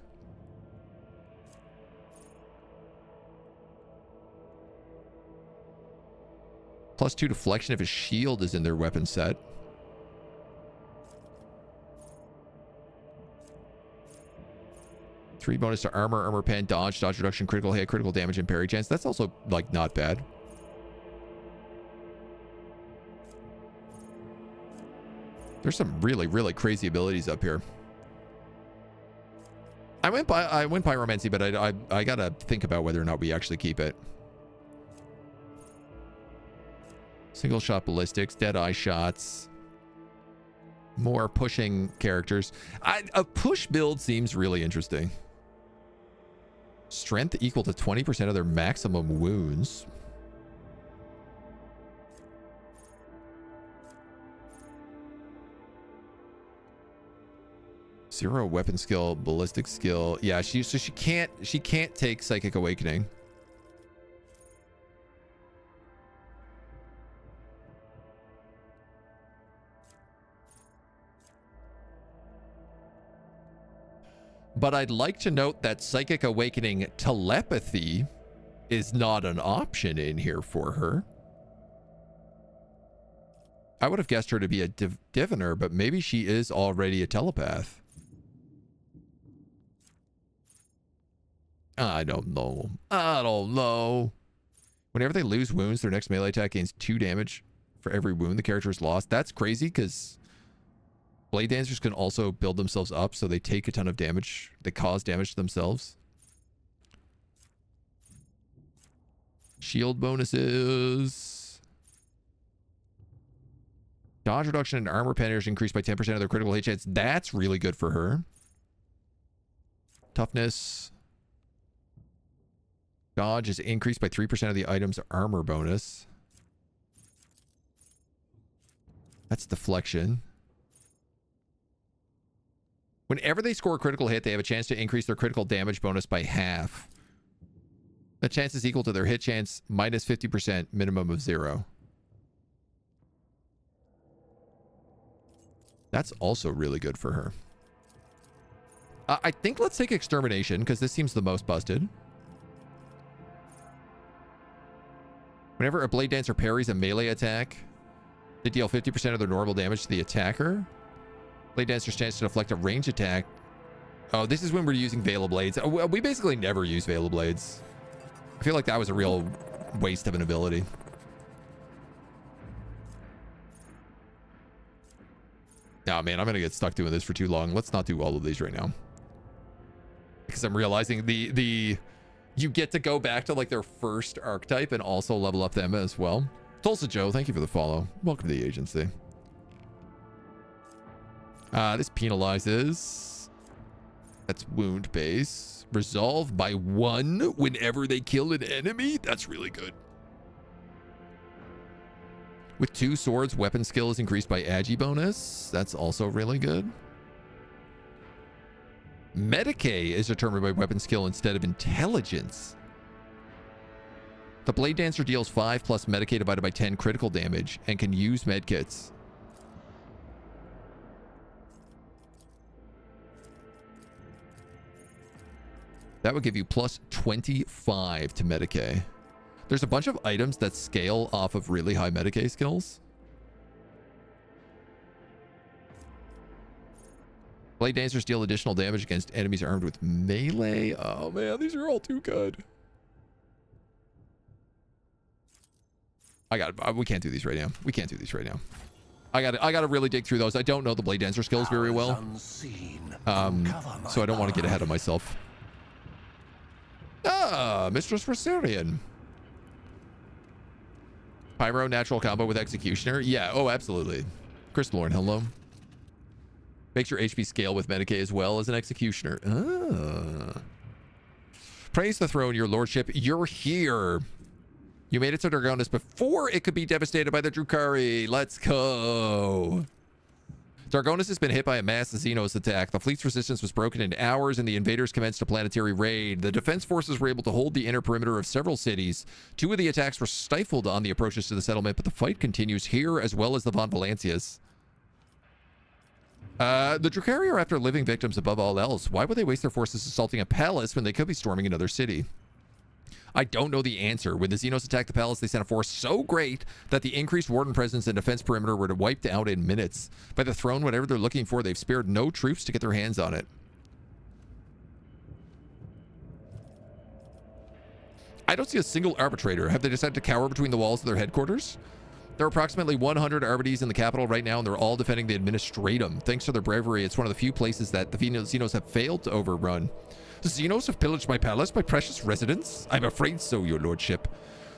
+2 deflection if his shield is in their weapon set. +3 bonus to armor, armor pen, dodge reduction, critical hit, critical damage, and parry chance. That's also, like, not bad. There's some really, really crazy abilities up here. I went pyromancy, but I gotta think about whether or not we actually keep it. Single shot ballistics, dead eye shots, more pushing characters. A push build seems really interesting. Strength equal to 20% of their maximum wounds. Zero weapon skill, ballistic skill. Yeah, she can't take Psychic Awakening. But I'd like to note that Psychic Awakening telepathy is not an option in here for her. I would have guessed her to be a diviner, but maybe she is already a telepath. I don't know. I don't know. Whenever they lose wounds, their next melee attack gains 2 damage for every wound the character has lost. That's crazy because Blade Dancers can also build themselves up, so they take a ton of damage. They cause damage to themselves. Shield bonuses. Dodge reduction and armor penetration increased by 10% of their critical hit chance. That's really good for her. Toughness. Dodge is increased by 3% of the item's armor bonus. That's deflection. Whenever they score a critical hit, they have a chance to increase their critical damage bonus by half. The chance is equal to their hit chance minus 50%, minimum of 0. That's also really good for her. I think let's take Extermination, because this seems the most busted. Whenever a Blade Dancer parries a melee attack, they deal 50% of their normal damage to the attacker. Blade Dancer's chance to deflect a range attack. Oh, this is when we're using Veil Blades. We basically never use Veil Blades. I feel like that was a real waste of an ability. Nah, man, I'm going to get stuck doing this for too long. Let's not do all of these right now. Because I'm realizing you get to go back to like their first archetype and also level up them as well. Tulsa Joe, thank you for the follow. Welcome to the agency. This penalizes. That's wound base. Resolve by 1 whenever they kill an enemy. That's really good. With 2 swords, weapon skill is increased by Agi bonus. That's also really good. Medicae is determined by weapon skill instead of intelligence. The Blade Dancer deals 5 plus Medicae divided by 10 critical damage and can use medkits. That would give you plus 25 to Medicae. There's a bunch of items that scale off of really high Medicae skills. Blade Dancers deal additional damage against enemies armed with melee. Oh man, these are all too good. We can't do these right now. We can't do these right now. I gotta really dig through those. I don't know the Blade Dancer skills very well. So I don't want to get ahead of myself. Ah, Mistress Rosarian. Pyro natural combo with Executioner. Yeah, oh, absolutely. Chris Lorne, hello. Makes your HP scale with Medicaid as well as an executioner. Ah. Praise the throne, your lordship. You're here. You made it to Dargonis before it could be devastated by the Drukhari. Let's go. Dargonis has been hit by a mass Xenos attack. The fleet's resistance was broken in hours, and the invaders commenced a planetary raid. The defense forces were able to hold the inner perimeter of several cities. 2 of the attacks were stifled on the approaches to the settlement, but the fight continues here as well as the Von Valancias. The Drukhari are after living victims above all else. Why would they waste their forces assaulting a palace when they could be storming another city? I don't know the answer. When the Xenos attacked the palace, they sent a force so great that the increased warden presence and defense perimeter were wiped out in minutes. By the throne, whatever they're looking for, they've spared no troops to get their hands on it. I don't see a single arbitrator. Have they decided to cower between the walls of their headquarters? There are approximately 100 arbites in the capital right now, and they're all defending the administratum. Thanks to their bravery, it's one of the few places that the Xenos have failed to overrun. The Xenos have pillaged my palace, my precious residence? I'm afraid so, your lordship.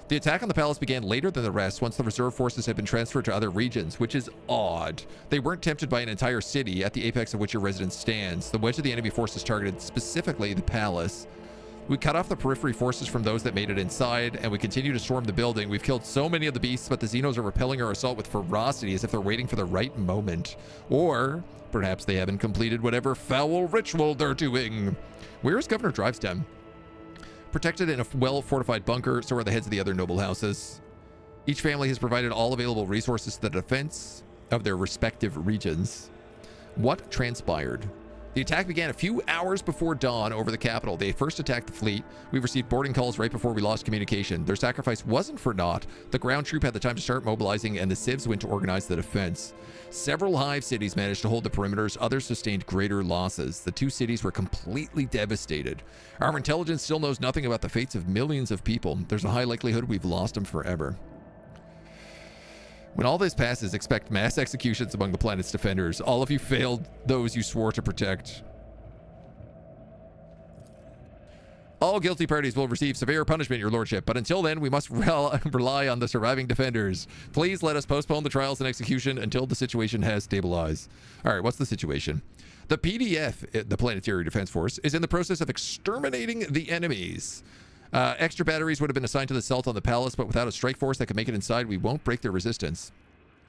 The attack on the palace began later than the rest, once the reserve forces had been transferred to other regions, which is odd. They weren't tempted by an entire city, at the apex of which your residence stands. The wedge of the enemy forces targeted specifically the palace. We cut off the periphery forces from those that made it inside, and we continue to storm the building. We've killed so many of the beasts, but the Xenos are repelling our assault with ferocity as if they're waiting for the right moment. Or perhaps they haven't completed whatever foul ritual they're doing. Where is Governor Drivestem? Protected in a well-fortified bunker, so are the heads of the other noble houses. Each family has provided all available resources to the defense of their respective regions. What transpired? The attack began a few hours before dawn over the capital. They first attacked the fleet. We received boarding calls right before we lost communication. Their sacrifice wasn't for naught. The ground troop had the time to start mobilizing, and the civs went to organize the defense. Several hive cities managed to hold the perimeters. Others sustained greater losses. The 2 cities were completely devastated. Our intelligence still knows nothing about the fates of millions of people. There's a high likelihood we've lost them forever. When all this passes, expect mass executions among the planet's defenders. All of you failed those you swore to protect. All guilty parties will receive severe punishment, your lordship, but until then, we must rely on the surviving defenders. Please let us postpone the trials and execution until the situation has stabilized. All right, what's the situation? The PDF, the Planetary Defense Force, is in the process of exterminating the enemies. Extra batteries would have been assigned to the assault on the palace, but without a strike force that could make it inside, we won't break their resistance.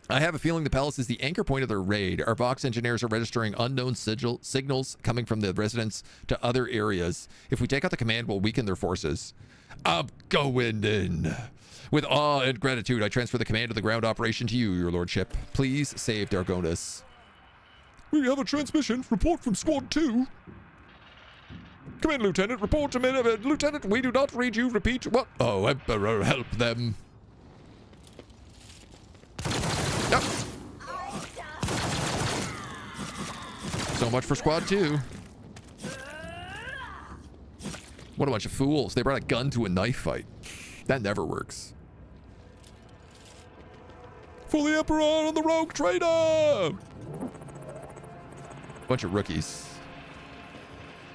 I have a feeling the palace is the anchor point of their raid. Our Vox engineers are registering unknown signals coming from the residents to other areas. If we take out the command, we'll weaken their forces. I'm going in. With awe and gratitude, I transfer the command of the ground operation to you, your lordship. Please save Dargonis. We have a transmission. Report from Squad 2. Come in, Lieutenant. Report to me. Lieutenant, we do not read you. Repeat. What? Oh, Emperor, help them. Yep. So much for Squad 2. What a bunch of fools. They brought a gun to a knife fight. That never works. For the Emperor and the rogue trader! Bunch of rookies.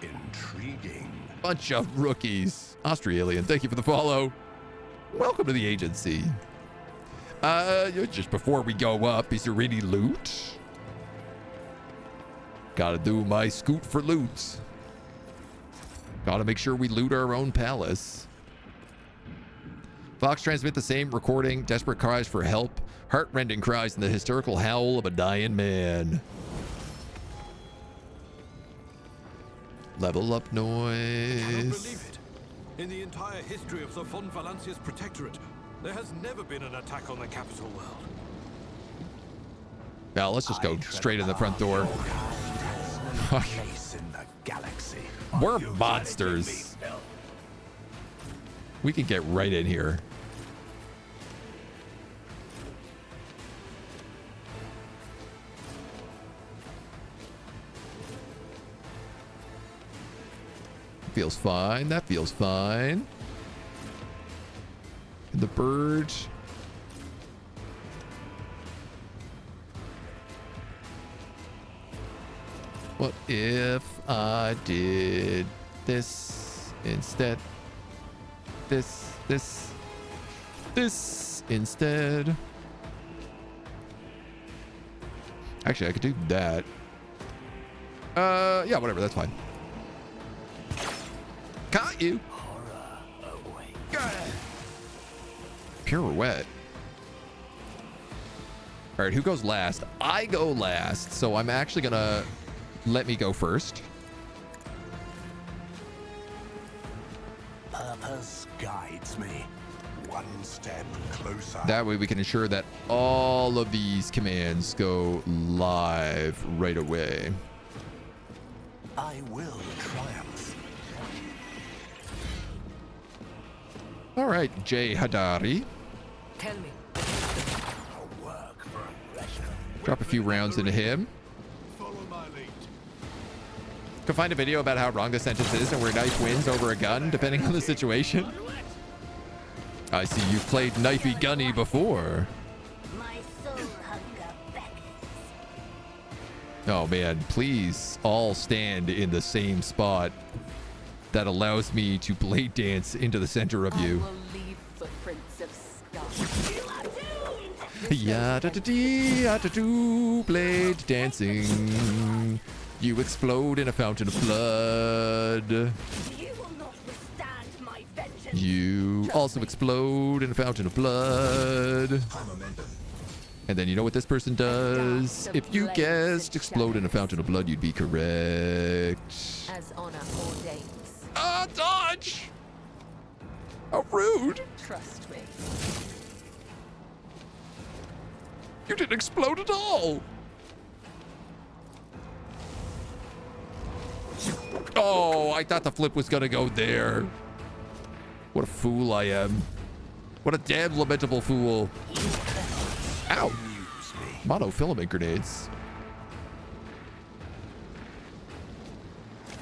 Intriguing. Bunch of rookies. Australian, thank you for the follow. Welcome to the agency. Just before we go up, is there any loot? Gotta do my scoot for loot. Gotta make sure we loot our own palace. Fox transmit the same recording, desperate cries for help, heart-rending cries, and the hysterical howl of a dying man. Level up noise. I don't believe it. In the entire history of the Von Valancias Protectorate, there has never been an attack on the capital world. Now let's just go straight in the front door. We're monsters. We can get right in here. Feels fine. That feels fine. And the bird. What if I did this instead? This instead. Actually, I could do that. Yeah, whatever. That's fine. Caught you. Pirouette. All right, who goes last? I go last, so I'm actually gonna let me go first. Purpose guides me. One step closer. That way we can ensure that all of these commands go live right away. I will triumph. All right, Jay Hadari. Tell me. A work for aggression. Drop a few rounds into him. Follow my lead. Can find a video about how wrong the sentence is and where knife wins over a gun, depending on the situation. I see you've played knifey gunny before. My soul hunger beckons. Oh man, please all stand in the same spot. That allows me to blade dance into the center of you. I will leave footprints of scars. Ya-da-da-dee, ya-da-doo, blade dancing. You explode in a fountain of blood. You will not withstand my vengeance. You also explode in a fountain of blood. And then you know what this person does? If you guessed explode in a fountain of blood, you'd be correct. As honor ordains. Ah, dodge! How rude! Trust me. You didn't explode at all! Oh, I thought the flip was gonna go there. What a fool I am. What a damn lamentable fool. Ow! Monofilament grenades.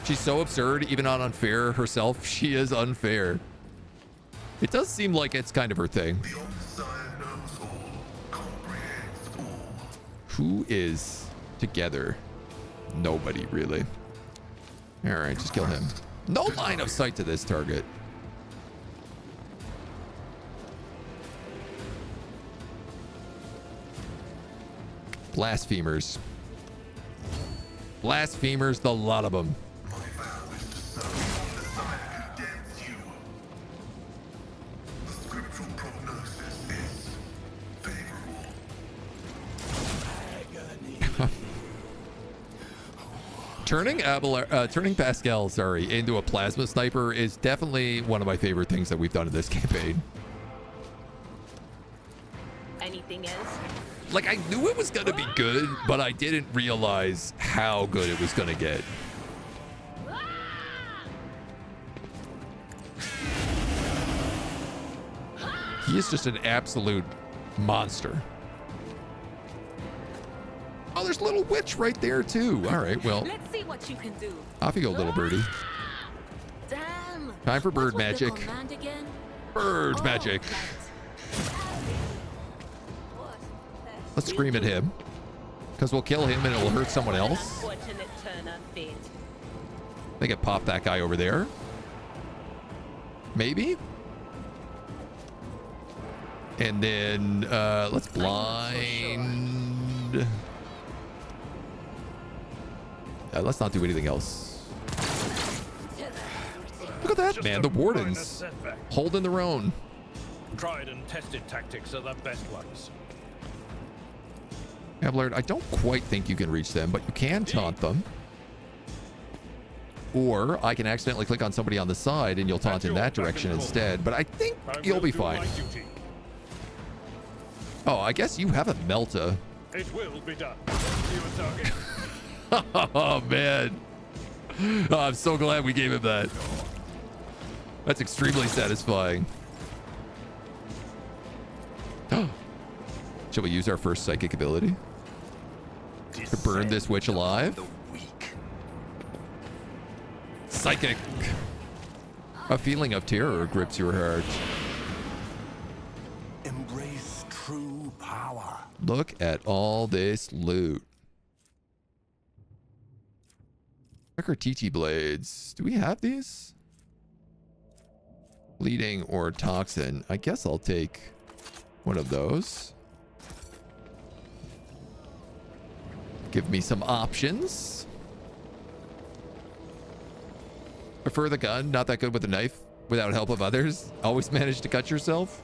She's so absurd, even on unfair herself, she is unfair. It does seem like it's kind of her thing. The Omniscient knows all, comprehends all. Who is together? Nobody, really. All right, just kill him. No line of sight to this target. Blasphemers. Blasphemers, the lot of them. My vow is to serve on the side who condemns you. The scriptural prognosis is favorable. Turning Pascal, into a plasma sniper is definitely one of my favorite things that we've done in this campaign. Anything else? Like, I knew it was going to be good, but I didn't realize how good it was going to get. He is just an absolute monster. Oh, there's a little witch right there, too. All right, well, Let's see what you can do. off you go, little birdie. Damn. Time for bird What was the magic. command again? Bird Oh, magic. right. Let's scream at him. Because we'll kill him and it'll hurt someone else. Unfortunate turn of fate. They can pop that guy over there. Maybe. And then let's blind. Let's not do anything else. Look at that, man. The wardens holding their own. Tried and tested tactics are the best ones. Abelard, I don't quite think you can reach them, but you can taunt them. Or I can accidentally click on somebody on the side and you'll taunt in that direction instead. But I think you'll be fine. Oh, I guess you have a Melta. It will be done. You a target. Oh, man. Oh, I'm so glad we gave him that. That's extremely satisfying. Shall we use our first psychic ability to burn this witch alive? Psychic. A feeling of terror grips your heart. Embrace true power. Look at all this loot. Checker TT blades. Do we have these? Bleeding or toxin. I guess I'll take one of those. Give me some options. Prefer the gun, not that good with the knife, without help of others. Always manage to cut yourself.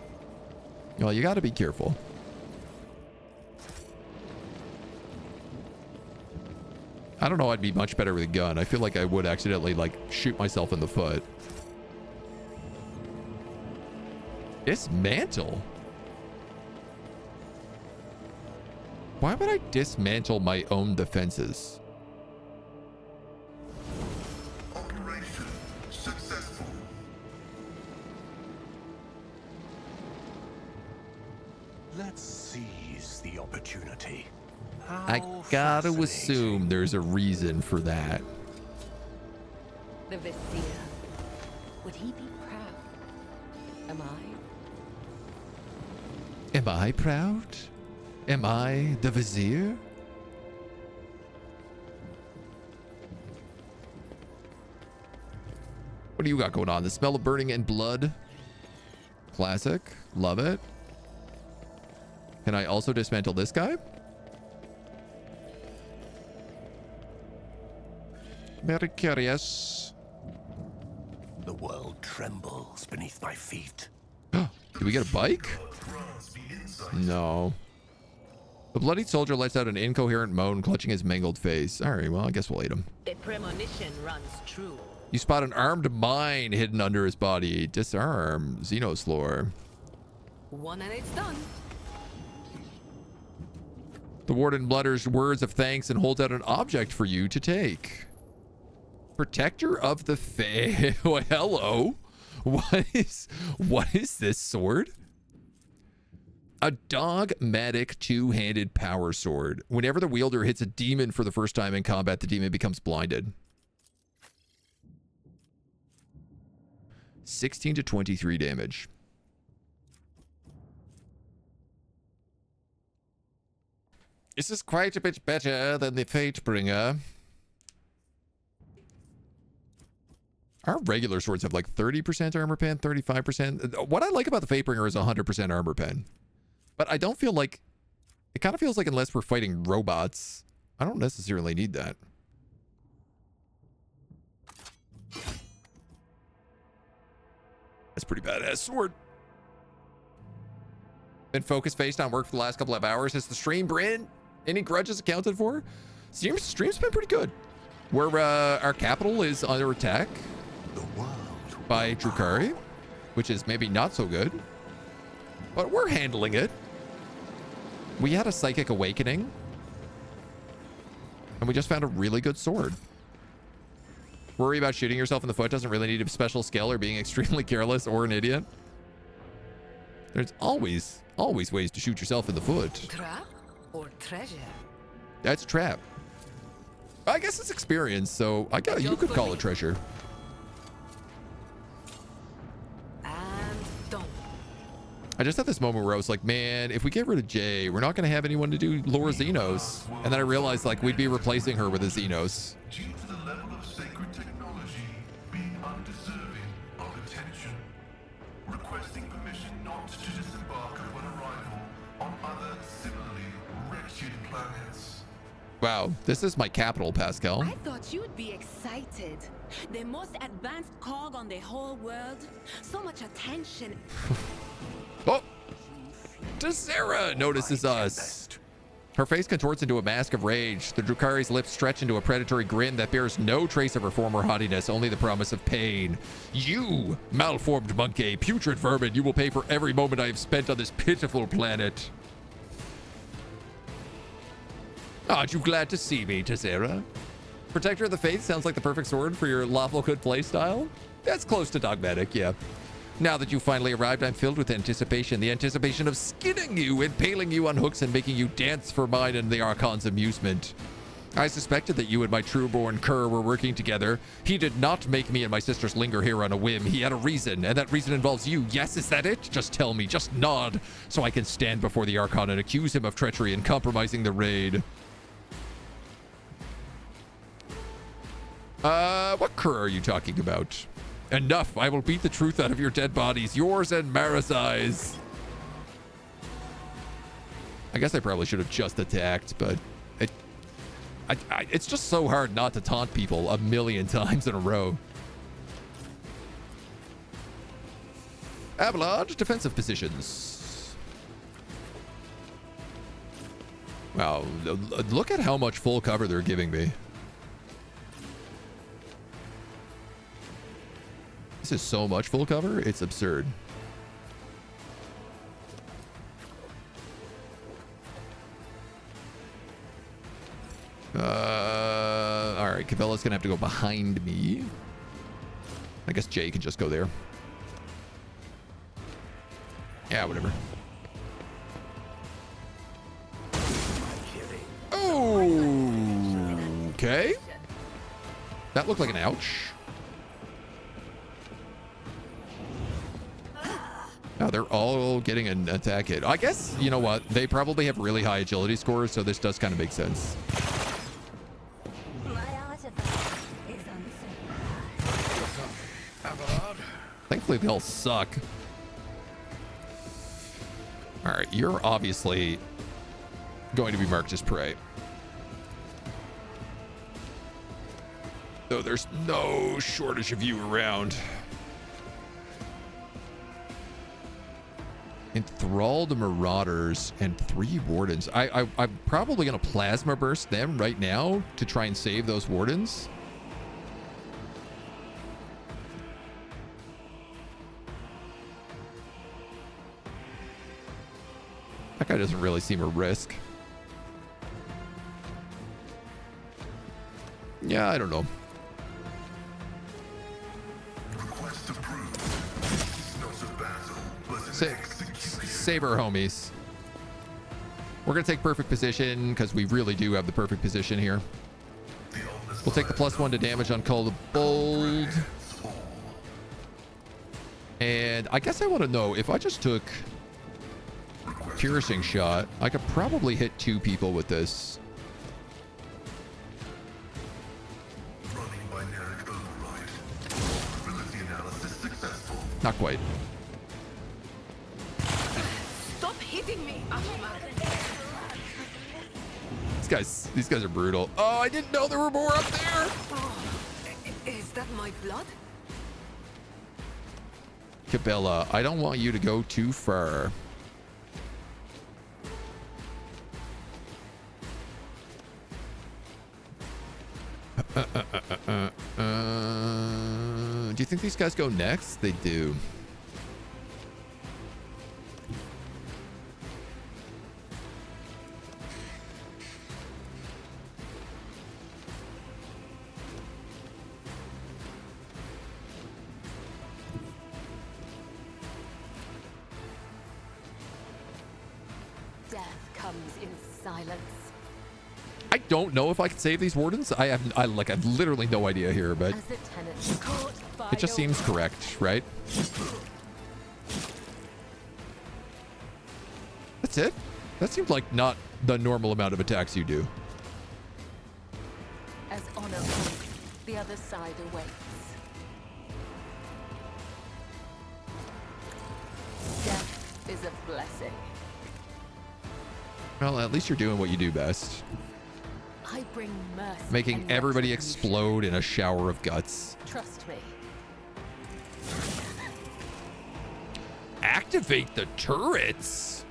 Well, you got to be careful. I don't know, I'd be much better with a gun. I feel like I would accidentally, like, shoot myself in the foot. Dismantle? Why would I dismantle my own defenses? Operation successful. Let's seize the opportunity. I How gotta fascinating. assume there's a reason for that. The Vizier. Would he be proud? Am I? Am I proud? Am I the Vizier? What do you got going on? The smell of burning and blood. Classic. Love it. Can I also dismantle this guy? Very curious. The world trembles beneath my feet. Do we get a bike? Grants the insight. No. The bloodied soldier lets out an incoherent moan, clutching his mangled face. All right, well, I guess we'll eat him. The premonition runs true. You spot an armed mine hidden under his body. Disarm. Xenos lore. One and it's done. The warden mutters words of thanks and holds out an object for you to take. Protector of the Fae. Well, hello. What is this sword? A dogmatic two-handed power sword. Whenever the wielder hits a demon for the first time in combat, the demon becomes blinded. 16 to 23 damage. This is quite a bit better than the Fatebringer. Our regular swords have like 30% armor pen, 35%. What I like about the Fatebringer is 100% armor pen. But I don't feel like... It kind of feels like unless we're fighting robots, I don't necessarily need that. That's pretty badass sword. Been focus faced on work for the last couple of hours. Has the stream, Bryn? Any grudges accounted for? Stream's been pretty good. Where our capital is under attack by Drukhari, which is maybe not so good, but we're handling it. We had a psychic awakening, and we just found a really good sword. Worry about shooting yourself in the foot doesn't really need a special skill or being extremely careless or an idiot. There's always ways to shoot yourself in the foot. Trap or treasure? That's trap. I guess it's experience, so you could call it treasure. And done. I just had this moment where I was like, man, if we get rid of Jay, we're not going to have anyone to do lore Xenos. And then I realized, like, we'd be replacing her with a Xenos. Due to the level of sacred technology being undeserving of attention, requesting permission not to disembark upon arrival on other similarly wretched planets. Wow, this is my capital, Pascal. I thought you'd be excited. The most advanced cog on the whole world. So much attention. Oh! Tessera notices us. Her face contorts into a mask of rage. The Drukhari's lips stretch into a predatory grin that bears no trace of her former haughtiness, only the promise of pain. You, malformed monkey, putrid vermin, you will pay for every moment I have spent on this pitiful planet. Aren't you glad to see me, Tessera? Protector of the Faith sounds like the perfect sword for your lawful good playstyle. That's close to dogmatic, yeah. Now that you finally arrived, I'm filled with anticipation. The anticipation of skinning you, impaling you on hooks, and making you dance for mine and the Archon's amusement. I suspected that you and my true-born cur were working together. He did not make me and my sisters linger here on a whim. He had a reason, and that reason involves you. Yes, is that it? Just tell me, just nod, so I can stand before the Archon and accuse him of treachery and compromising the raid. What cur are you talking about? Enough! I will beat the truth out of your dead bodies, yours and Marisai's. I guess I probably should have just attacked, but it's just so hard not to taunt people a million times in a row. Avalanche defensive positions. Wow, look at how much full cover they're giving me. This is so much full cover, it's absurd. All right, Cabella's gonna have to go behind me. I guess Jay can just go there. Yeah, whatever. Oh, okay. That looked like an ouch. Now they're all getting an attack hit. I guess, you know what? They probably have really high agility scores, so this does kind of make sense. Thankfully, they all suck. All right, you're obviously going to be marked as prey. Though there's no shortage of you around. Enthrall the Marauders and 3 Wardens. I'm probably going to Plasma Burst them right now to try and save those Wardens. That guy doesn't really seem a risk. Yeah, I don't know. Request approved. Notes of battle. Save our homies. We're going to take perfect position because we really do have the perfect position here. We'll take the +1 to damage on Call the Bold. And I guess I want to know if I just took Piercing Shot, I could probably hit 2 people with this. Not quite. Stop hitting me, These guys are brutal. Oh, I didn't know there were more up there. Oh, is that my blood? Cabela, I don't want you to go too far. Do you think these guys go next? They do. Death comes in silence. I don't know if I can save these Wardens. I have literally no idea here, but it just seems correct, right? That's it? That seems like not the normal amount of attacks you do. As honor waits, the other side awaits. Death is a blessing. Well, at least you're doing what you do best. I bring mercy, making everybody explode in a shower of guts. Trust me. Activate the turrets.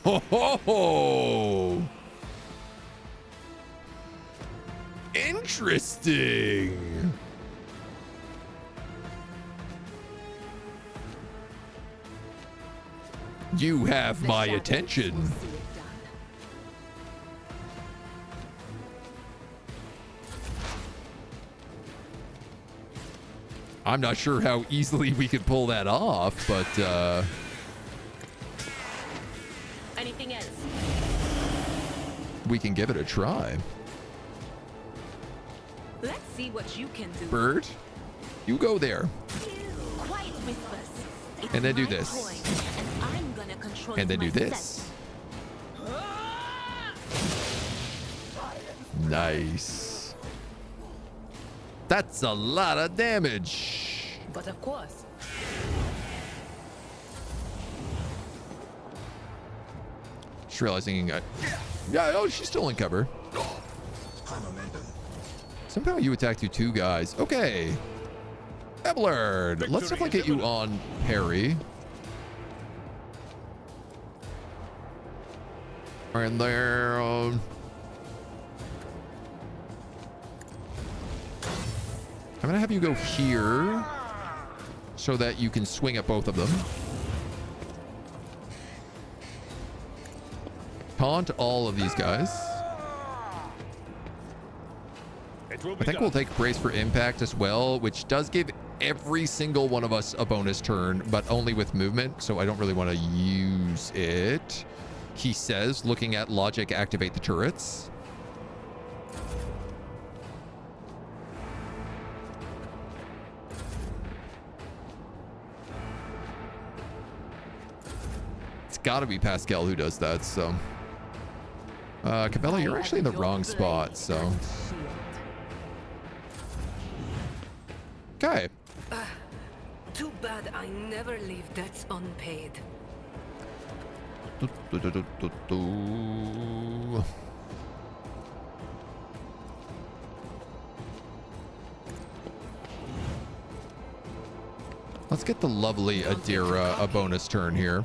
Oh, interesting. You have my attention. I'm not sure how easily we could pull that off, but Anything else? we can give it a try. Let's see what you can do. Bird, you go there. Quiet whispers. It's And then do my this. coin, and I'm gonna control And then do myself. this. Nice. That's a lot of damage. But of course, Just realizing, yeah, oh, she's still in cover. Somehow you attacked you 2 guys. Okay. Rebelard. Let's definitely get you on parry. And there. I'm gonna have you go here so that you can swing at both of them. Taunt all of these guys. I think we'll take brace for impact as well, which does give every single one of us a bonus turn, but only with movement, so I don't really want to use it. He says, looking at logic, activate the turrets. It's got to be Pascal who does that, so. Cabela, you're actually in the wrong spot, so. Okay. Too bad I never leave debts unpaid. Let's get the lovely Adira a bonus turn here.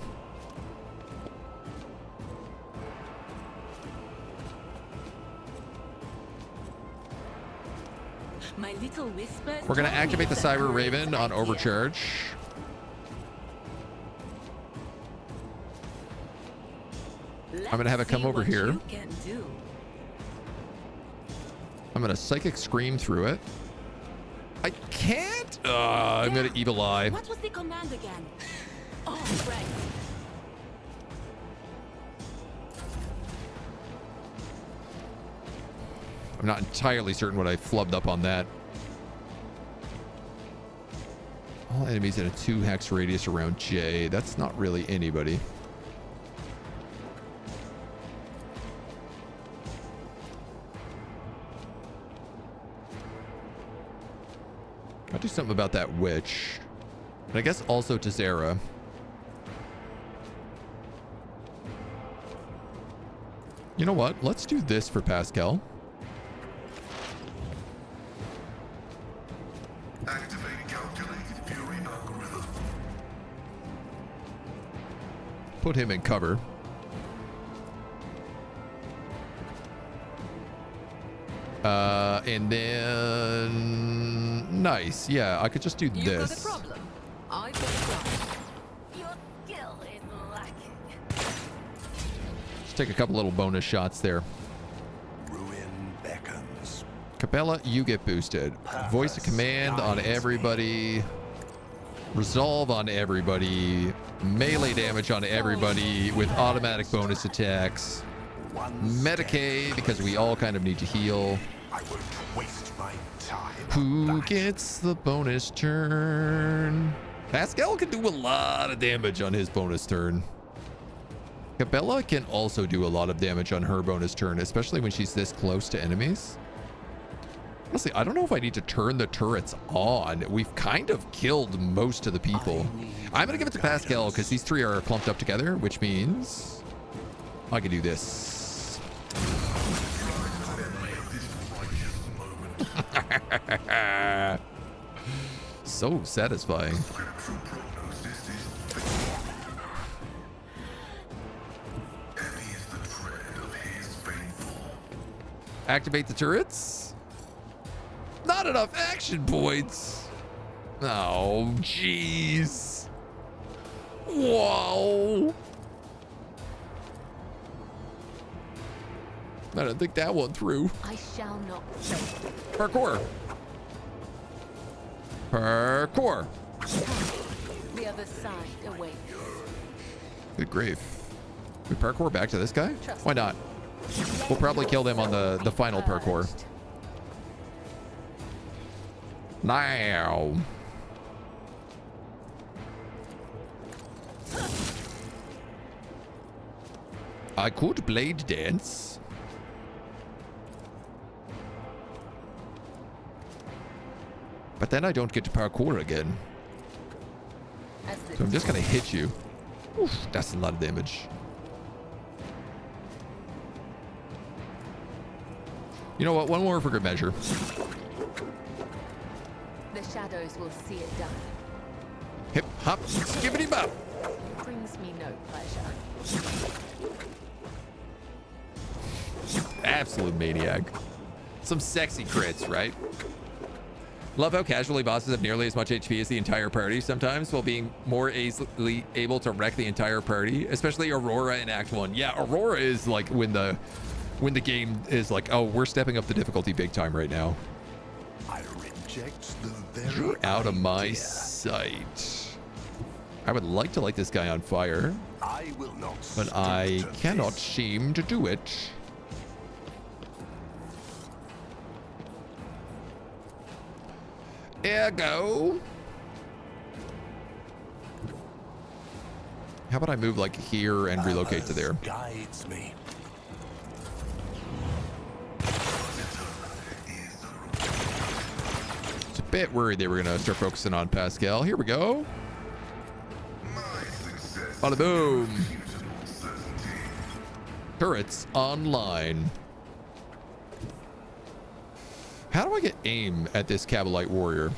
My little whispers. We're going to activate the Cyber Raven on overcharge. I'm going to have it come over here. I'm going to Psychic Scream through it. I can't. I'm going to Evil Eye. What was the command again? Oh, right. I'm not entirely certain what I flubbed up on that. All enemies in a 2 hex radius around J. That's not really anybody. I'll do something about that witch. And I guess also to Zara. You know what? Let's do this for Pascal. Activate calculated fury algorithm. Put him in cover. And then nice. Yeah, I could just do this. You got a problem. I got a problem. Your skill is lacking. Just take a couple little bonus shots there. Ruin beckons. Capella, you get boosted. Voice of command on everybody. Resolve on everybody. Melee damage on everybody with automatic bonus attacks. Medicaid because we all kind of need to heal. I won't waste my time. Who gets the bonus turn? Pascal can do a lot of damage on his bonus turn. Cabela can also do a lot of damage on her bonus turn, especially when she's this close to enemies. Honestly, I don't know if I need to turn the turrets on. We've kind of killed most of the people. I'm going to give it to Pascal because these three are clumped up together, which means I can do this. So satisfying. Activate the turrets. Not enough action points. Oh, jeez. Whoa. I don't think that one through. I shall not play. Parkour. Parkour. The other side awaits. Good grief. We parkour back to this guy? Why not? We'll probably kill them on the final parkour. Now. I could blade dance. But then I don't get to parkour again. So I'm just gonna hit you. Oof, that's a lot of damage. You know what? One more for good measure. shadows will see it done. Hip hop, skibbity bop. Brings me no pleasure. Absolute maniac. Some sexy crits, right? Love how casually bosses have nearly as much HP as the entire party sometimes, while being more easily able to wreck the entire party, especially Aurora in Act 1. Yeah, Aurora is like when the game is like, oh, we're stepping up the difficulty big time right now. I reject the very You're out of my idea. sight. I would like to light this guy on fire, I will not but stoop I to cannot this. seem to do it. Ergo. How about I move like here and relocate to there? Guides me. It's a bit worried they were gonna start focusing on Pascal. Here we go. Bada boom. Turrets online. How do I get aim at this Cabalite warrior?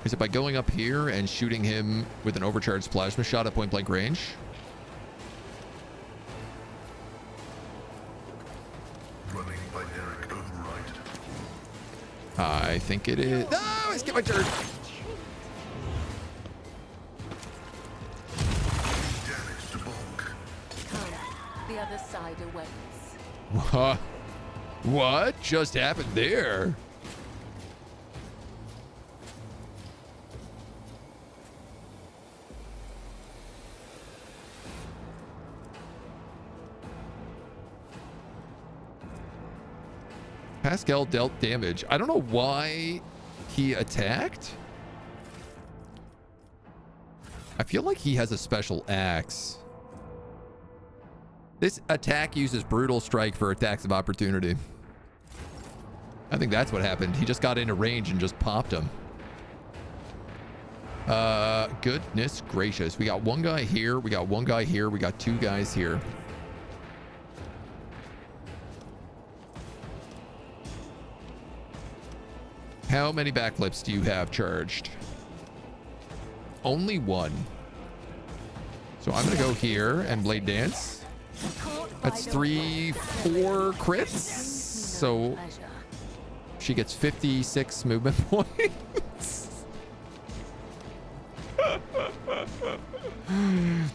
Is it by going up here and shooting him with an overcharged plasma shot at point blank range? Running binaric override. I think it is. No, I skipped my turn. Damage to bulk. Come, the other side awaits. What? What just happened there? Pascal dealt damage. I don't know why he attacked. I feel like he has a special axe. This attack uses brutal strike for attacks of opportunity. I think that's what happened. He just got into range and just popped him. Goodness gracious. We got one guy here. We got one guy here. We got two guys here. How many backflips do you have charged? Only one. So I'm gonna go here and blade dance. That's 3, 4 crits. So she gets 56 movement points.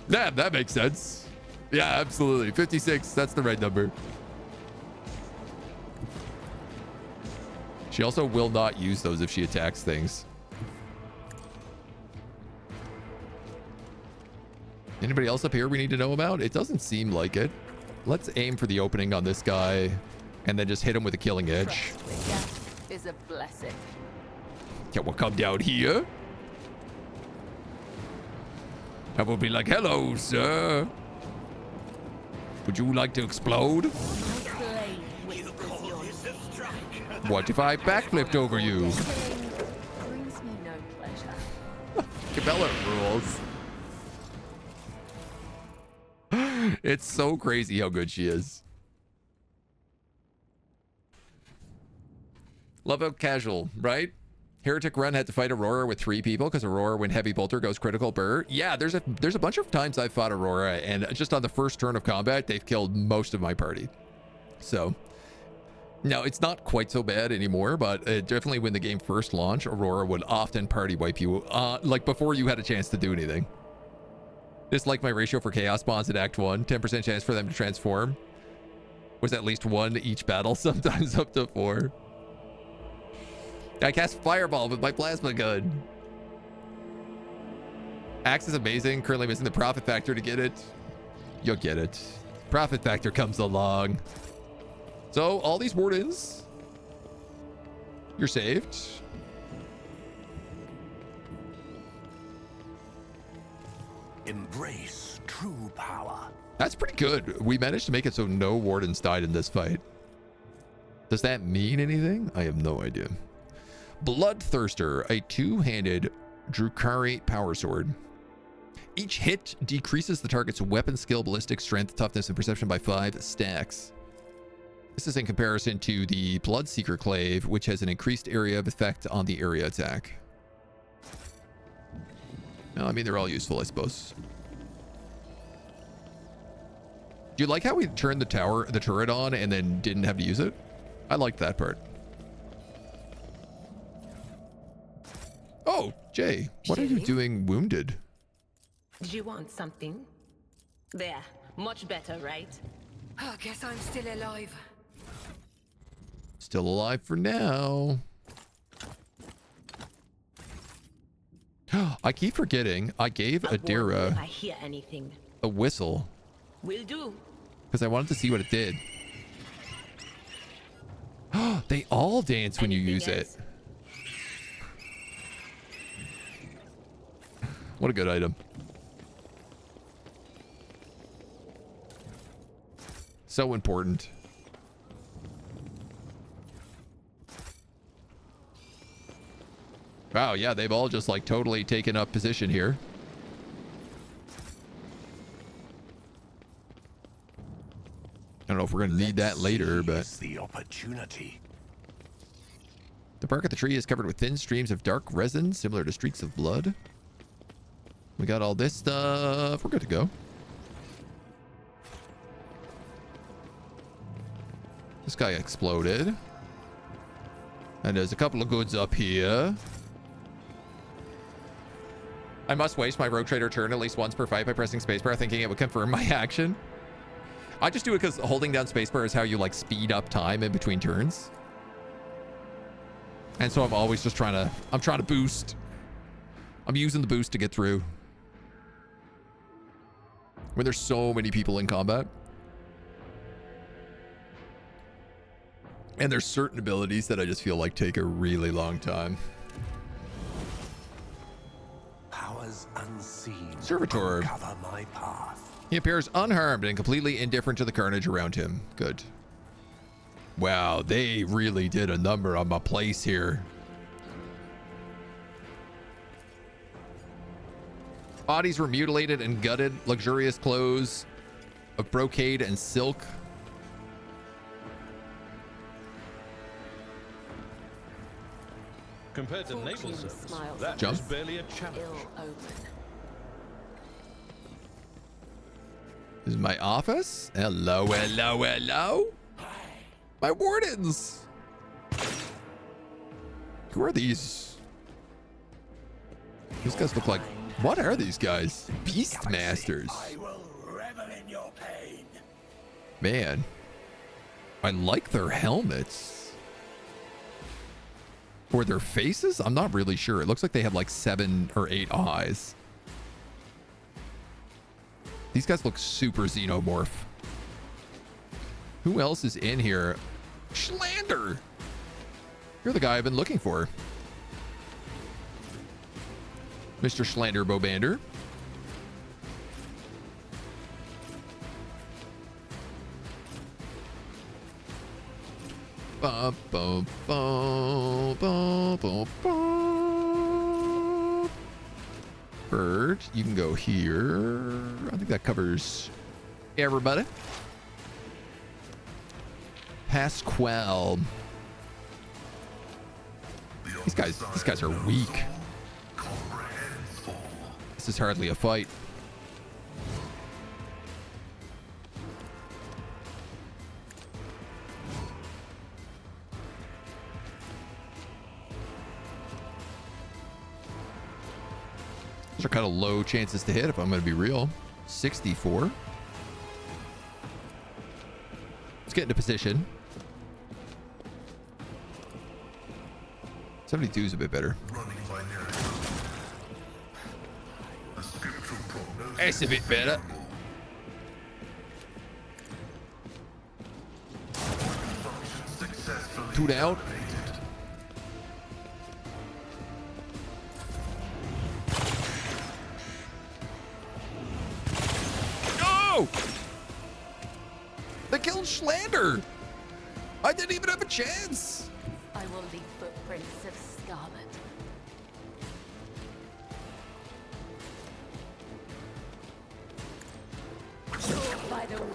Yeah, that makes sense. Yeah, absolutely. 56, that's the right number. She also will not use those if she attacks things. Anybody else up here we need to know about? It doesn't seem like it. Let's aim for the opening on this guy and then just hit him with a killing edge. Death is a blessing. Yeah, we'll come down here. And we'll be like, hello, sir. Would you like to explode? My claim whispers your name. What if I backflipped over you? Brings me no pleasure. Cabela rules. It's so crazy how good she is. Love how casual, right? Heretic Run had to fight Aurora with 3 people because Aurora, when Heavy Bolter goes critical burr. Yeah, there's a bunch of times I've fought Aurora, and just on the first turn of combat, they've killed most of my party. So, no, it's not quite so bad anymore, but definitely when the game first launched, Aurora would often party wipe you, like before you had a chance to do anything. Just like my ratio for Chaos Bonds in Act 1, 10% chance for them to transform was at least 1 each battle, sometimes up to 4. I cast Fireball with my plasma gun. Axe is amazing. Currently missing the profit factor to get it. You'll get it. Profit factor comes along. So all these wardens, you're saved. Embrace true power. That's pretty good. We managed to make it so no wardens died in this fight. Does that mean anything? I have no idea. Bloodthirster, a 2-handed Drukhari power sword. Each hit decreases the target's weapon skill, ballistic, strength, toughness, and perception by 5 stacks. This is in comparison to the Bloodseeker Clave, which has an increased area of effect on the area attack. No, I mean, they're all useful, I suppose. Do you like how we turned the turret on and then didn't have to use it? I liked that part. Oh, Jay, what are you doing wounded? Do you want something? There. Much better, right? I guess I'm still alive. Still alive for now. I keep forgetting I gave I'll warn you Adira if I hear anything. a whistle Will do. because I wanted to see what it did. They all dance when you use Anything it. else? What a good item. So important. Wow, yeah, they've all just like totally taken up position here. I don't know if we're going to need that later, but the opportunity. the bark of the tree is covered with thin streams of dark resin, similar to streaks of blood. We got all this stuff. We're good to go. This guy exploded. And there's a couple of goods up here. I must waste my Rogue Trader turn at least once per fight by pressing spacebar, thinking it would confirm my action. I just do it because holding down spacebar is how you like speed up time in between turns. And so I'm always just trying to boost. I'm using the boost to get through. When there's so many people in combat. And there's certain abilities that I just feel like take a really long time. Powers unseen Servitor. cover my path. He appears unharmed and completely indifferent to the carnage around him. Good. Wow, they really did a number on my place here. Bodies were mutilated and gutted. Luxurious clothes of brocade and silk. Compared to naval Fortune service, smiles that Jump. is barely a challenge. Ill omen. This is my office. Hello, hello, hello. My wardens. Who are these? These guys look like... What are these guys? Beastmasters. I will revel in your pain. Man. I like their helmets. Or their faces? I'm not really sure. It looks like they have like 7 or 8 eyes. These guys look super xenomorph. Who else is in here? Schlander! You're the guy I've been looking for. Mr. Schlander Bobander. Ba, ba, ba, ba, ba, ba. Bird, you can go here. I think that covers everybody. Pasquale. These guys are weak. This is hardly a fight. Those are kind of low chances to hit if I'm going to be real. 64. Let's get into position. 72 is a bit better. That's a bit better. Two down. No! They killed Schlander. I didn't even have a chance. I will leave footprints of scarlet.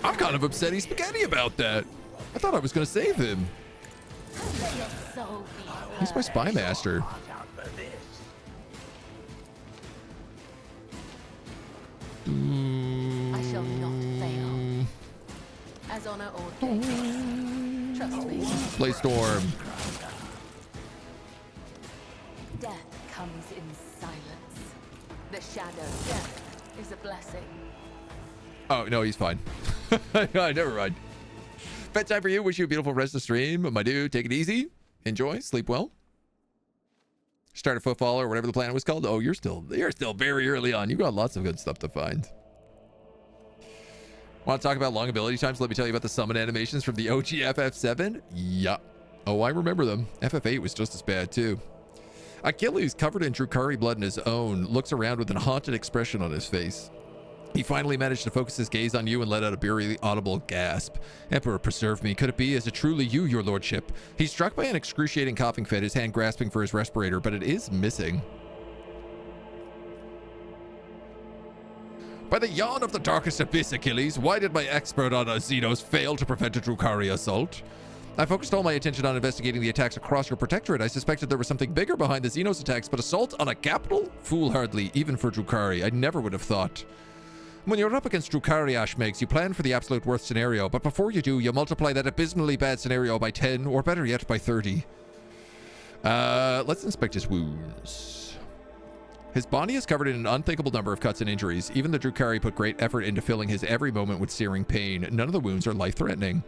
I'm kind of upset he's spaghetti about that. I thought I was going to save him. So He's my spy master. I shall not fail. As honor ordains. Trust me. Play Storm. Death comes in silence. The shadow. Death is a blessing. Oh, no, he's fine. Never mind. Bedtime for you. Wish you a beautiful rest of the stream. My dude, take it easy. Enjoy. Sleep well. Start a football or whatever the planet was called. Oh, you're still very early on. You got lots of good stuff to find. Want to talk about long ability times? Let me tell you about the summon animations from the OG FF7. Yeah. Oh, I remember them. FF8 was just as bad too. Achilles, covered in Drukhari blood in his own, looks around with a haunted expression on his face. He finally managed to focus his gaze on you and let out a barely audible gasp. Emperor, preserve me. Could it be? Is it truly you, your lordship? He's struck by an excruciating coughing fit, his hand grasping for his respirator, but it is missing. By the yawn of the darkest abyss, Achilles, why did my expert on Xenos fail to prevent a Drukhari assault? I focused all my attention on investigating the attacks across your protectorate. I suspected there was something bigger behind the Xenos attacks, but assault on a capital? Foolhardily, even for Drukhari. I never would have thought. When you're up against Drukhari, Ashmegs, you plan for the absolute worst scenario, but before you do, you multiply that abysmally bad scenario by 10, or better yet, by 30. Let's inspect his wounds. His body is covered in an unthinkable number of cuts and injuries. Even the Drukhari put great effort into filling his every moment with searing pain. None of the wounds are life-threatening.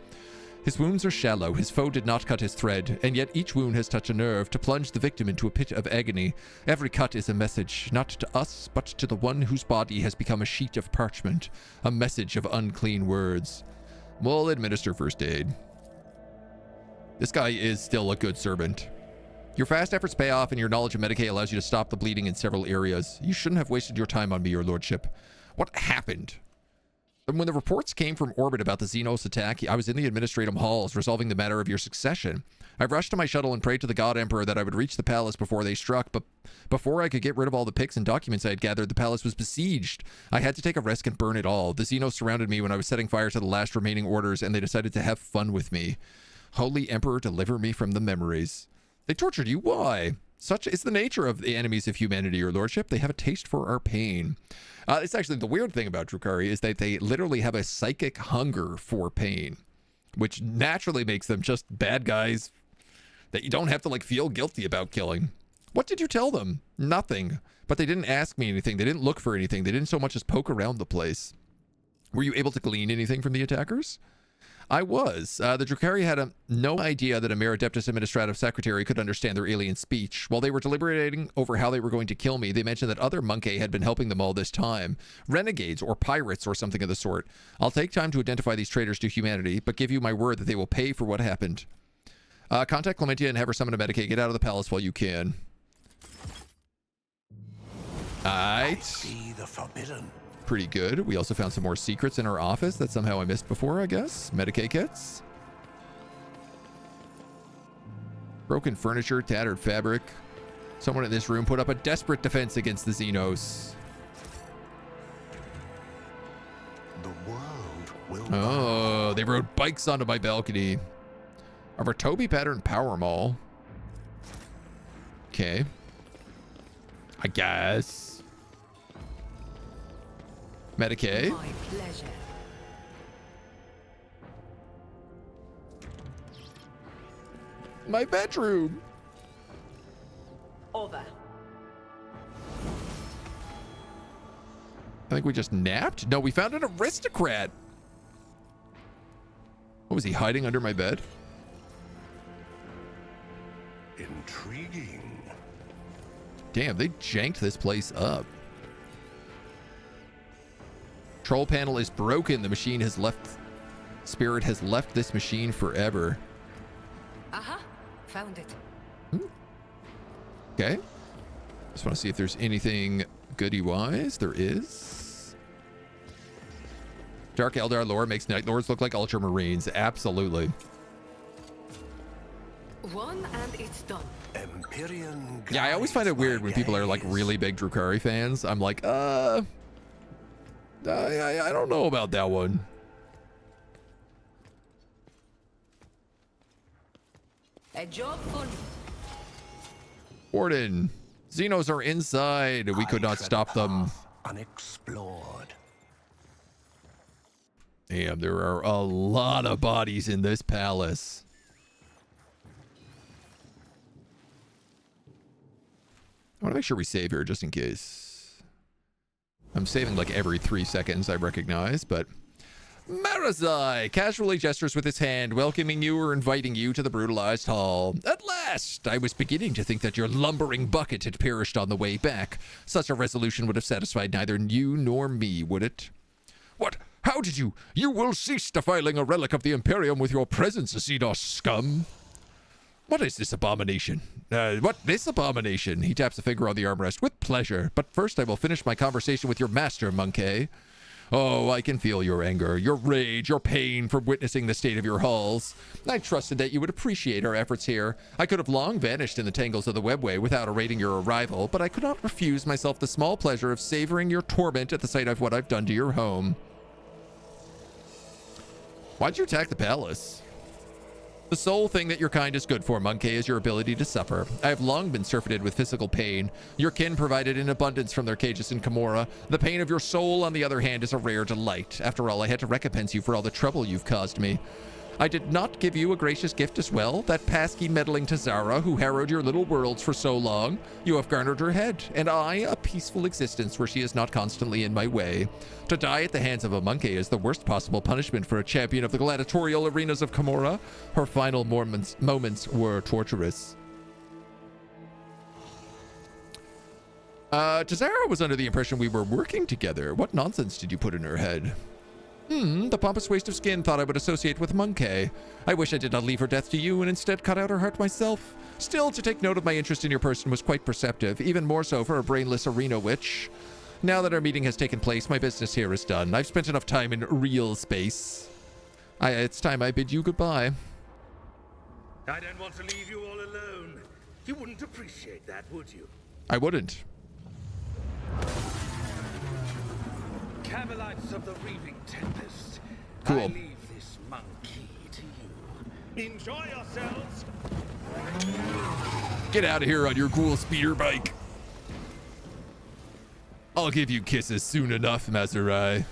His wounds are shallow. His foe did not cut his thread, and yet each wound has touched a nerve to plunge the victim into a pit of agony. Every cut is a message, not to us, but to the one whose body has become a sheet of parchment, a message of unclean words. We'll administer first aid. This guy is still a good servant. Your fast efforts pay off, and your knowledge of Medicaid allows you to stop the bleeding in several areas. You shouldn't have wasted your time on me, your lordship. What happened? When the reports came from orbit about the Xenos attack, I was in the administrative halls resolving the matter of your succession. I rushed to my shuttle and prayed to the God Emperor that I would reach the palace before they struck, but before I could get rid of all the pics and documents I had gathered, the palace was besieged. I had to take a risk and burn it all. The Xenos surrounded me when I was setting fire to the last remaining orders, and they decided to have fun with me. Holy Emperor, deliver me from the memories. They tortured you? Why? Such is the nature of the enemies of humanity, your lordship. They have a taste for our pain. It's actually the weird thing about Drukhari is that they literally have a psychic hunger for pain, which naturally makes them just bad guys that you don't have to like feel guilty about killing. What did you tell them? Nothing. But they didn't ask me anything. They didn't look for anything. They didn't so much as poke around the place. Were you able to glean anything from the attackers? I was. The Drukhari had no idea that a mere Adeptus Administrative Secretary could understand their alien speech. While they were deliberating over how they were going to kill me, they mentioned that other Monkey had been helping them all this time. Renegades or pirates or something of the sort. I'll take time to identify these traitors to humanity, but give you my word that they will pay for what happened. Contact Clementia and have her summon a Medicaid. Get out of the palace while you can. Alright. See the forbidden. Pretty good. We also found some more secrets in our office that somehow I missed before, I guess. Medicaid kits. Broken furniture, tattered fabric. Someone in this room put up a desperate defense against the Xenos. The world will Oh, they rode bikes onto my balcony. A Ratobi pattern power mall. Okay. I guess. Medicaid. My pleasure. My bedroom. Over. I think we just napped. No, we found an aristocrat. What was he hiding under my bed? intriguing. Damn, they janked this place up. Control panel is broken. The machine has left. Spirit has left this machine forever. Aha, found it. Okay. Just want to see if there's anything goody-wise. There is. Dark Eldar lore makes Night Lords look like Ultramarines. Absolutely. One and it's done. Imperium. Yeah, I always find it weird when people are like really big Drukhari fans. I'm like, I don't know about that one. A job for me. Warden, Xenos are inside. We could not stop them. Unexplored. Damn, there are a lot of bodies in this palace. I want to make sure we save here just in case. I'm saving like every 3 seconds, I recognize, but... Marazai casually gestures with his hand, welcoming you or inviting you to the brutalized hall. At last! I was beginning to think that your lumbering bucket had perished on the way back. Such a resolution would have satisfied neither you nor me, would it? What? How did you? You will cease defiling a relic of the Imperium with your presence, Xenos scum. What is this abomination? This abomination? He taps a finger on the armrest. With pleasure. But first I will finish my conversation with your master, Monkey. Oh, I can feel your anger, your rage, your pain from witnessing the state of your halls. I trusted that you would appreciate our efforts here. I could have long vanished in the tangles of the webway without awaiting your arrival, but I could not refuse myself the small pleasure of savoring your torment at the sight of what I've done to your home. Why'd you attack the palace? The sole thing that your kind is good for, Monkey, is your ability to suffer. I have long been surfeited with physical pain. Your kin provided in abundance from their cages in Camorra. The pain of your soul, on the other hand, is a rare delight. After all, I had to recompense you for all the trouble you've caused me. I did not give you a gracious gift as well, that pesky meddling Tazara who harrowed your little worlds for so long. You have garnered her head, and I a peaceful existence where she is not constantly in my way. To die at the hands of a monkey is the worst possible punishment for a champion of the gladiatorial arenas of Camorra. Her final moments were torturous. Tazara was under the impression we were working together. What nonsense did you put in her head? The pompous waste of skin thought I would associate with Monkey. I wish I did not leave her death to you and instead cut out her heart myself. Still, to take note of my interest in your person was quite perceptive, even more so for a brainless arena witch. Now that our meeting has taken place, my business here is done. I've spent enough time in real space. It's time I bid you goodbye. I don't want to leave you all alone. You wouldn't appreciate that, would you? I wouldn't. Camelites of the Reaving Tempest. Cool. I leave this monkey to you. Enjoy yourselves. Get out of here on your cool speeder bike. I'll give you kisses soon enough, Mazurai.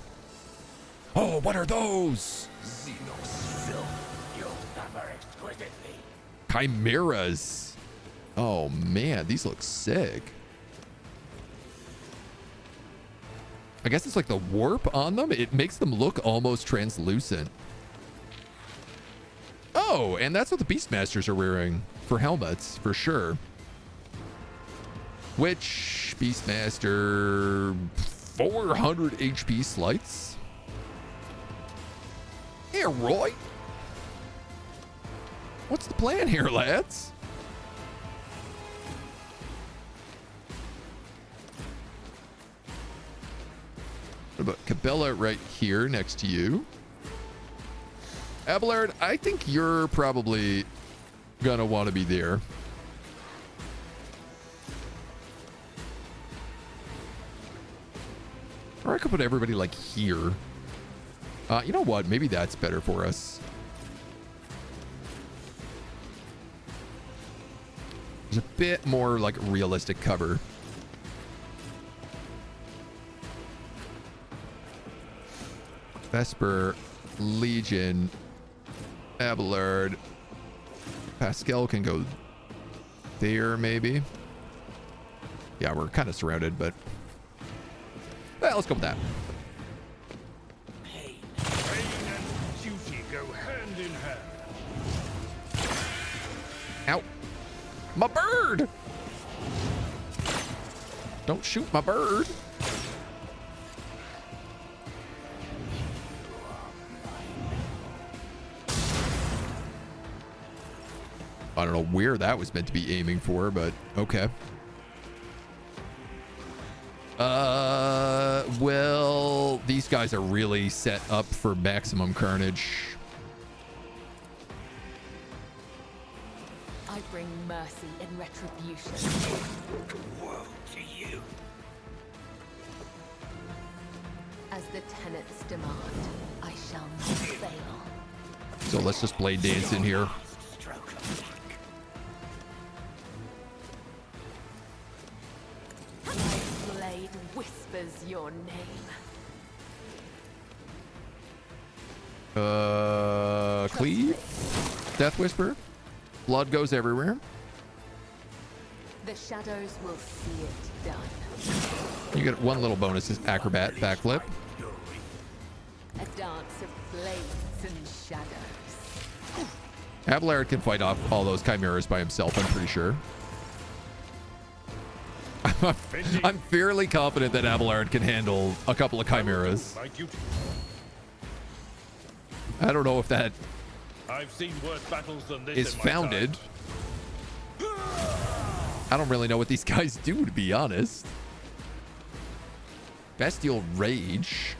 Oh, what are those? Xenos filth. You'll suffer exquisitely. Chimeras. Oh man, these look sick. I guess it's like the warp on them. It makes them look almost translucent. Oh, and that's what the Beastmasters are wearing for helmets, for sure. Which Beastmaster 400 HP slights? Yeah, Roy. What's the plan here, lads? What about Cabela right here next to you? Abelard, I think you're probably gonna want to be there. Or I could put everybody like here. You know what? Maybe that's better for us. There's a bit more like realistic cover. Vesper, Legion, Abelard, Pascal can go there maybe. Yeah, we're kind of surrounded, but let's go with that. Pain and duty go hand in hand. Ow. My bird! Don't shoot my bird. I don't know where that was meant to be aiming for, but okay. Well, these guys are really set up for maximum carnage. I bring mercy and retribution. Woe to you. As the tenets demand, I shall not fail. So let's just blade dance in here. whispers your name. Cleave. Death Whisper. Blood goes everywhere. The shadows will see it done. You get one little bonus is acrobat backflip. A dance of blades and shadows. Abelard can fight off all those chimeras by himself, I'm pretty sure. I'm fairly confident that Abelard can handle a couple of chimeras. I don't know if that I've seen worse battles than this is in my founded. time. I don't really know what these guys do, to be honest. Bestial Rage.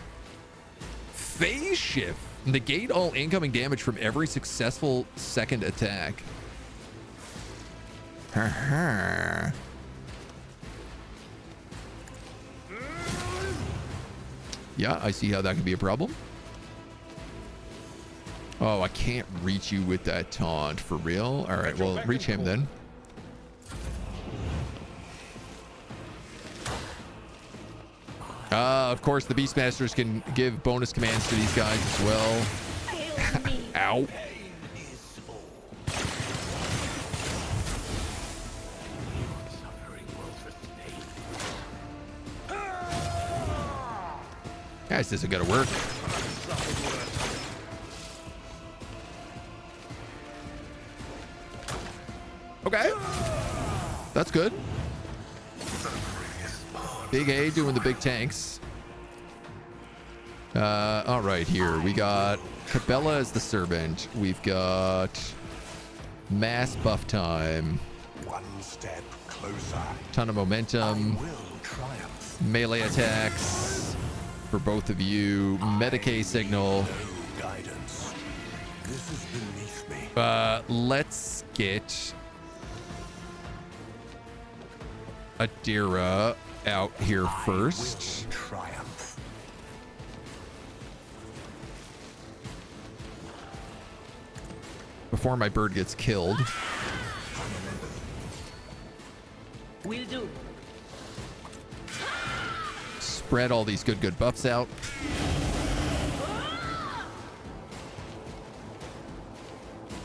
Phase Shift. Negate all incoming damage from every successful second attack. Yeah, I see how that could be a problem. Oh, I can't reach you with that taunt for real. All right, well, reach him then. Of course, the Beastmasters can give bonus commands to these guys as well. Ow. Guys, this isn't gonna work. Okay. That's good. Big A doing the big tanks. All right, here we got Cabela as the servant. We've got mass buff time. One step closer. Ton of momentum. Will triumph. Melee attacks for both of you. Medicae signal. No guidance. This is beneath me. Let's get Adira out here first. Triumph. Before my bird gets killed. Will do. Spread all these good buffs out.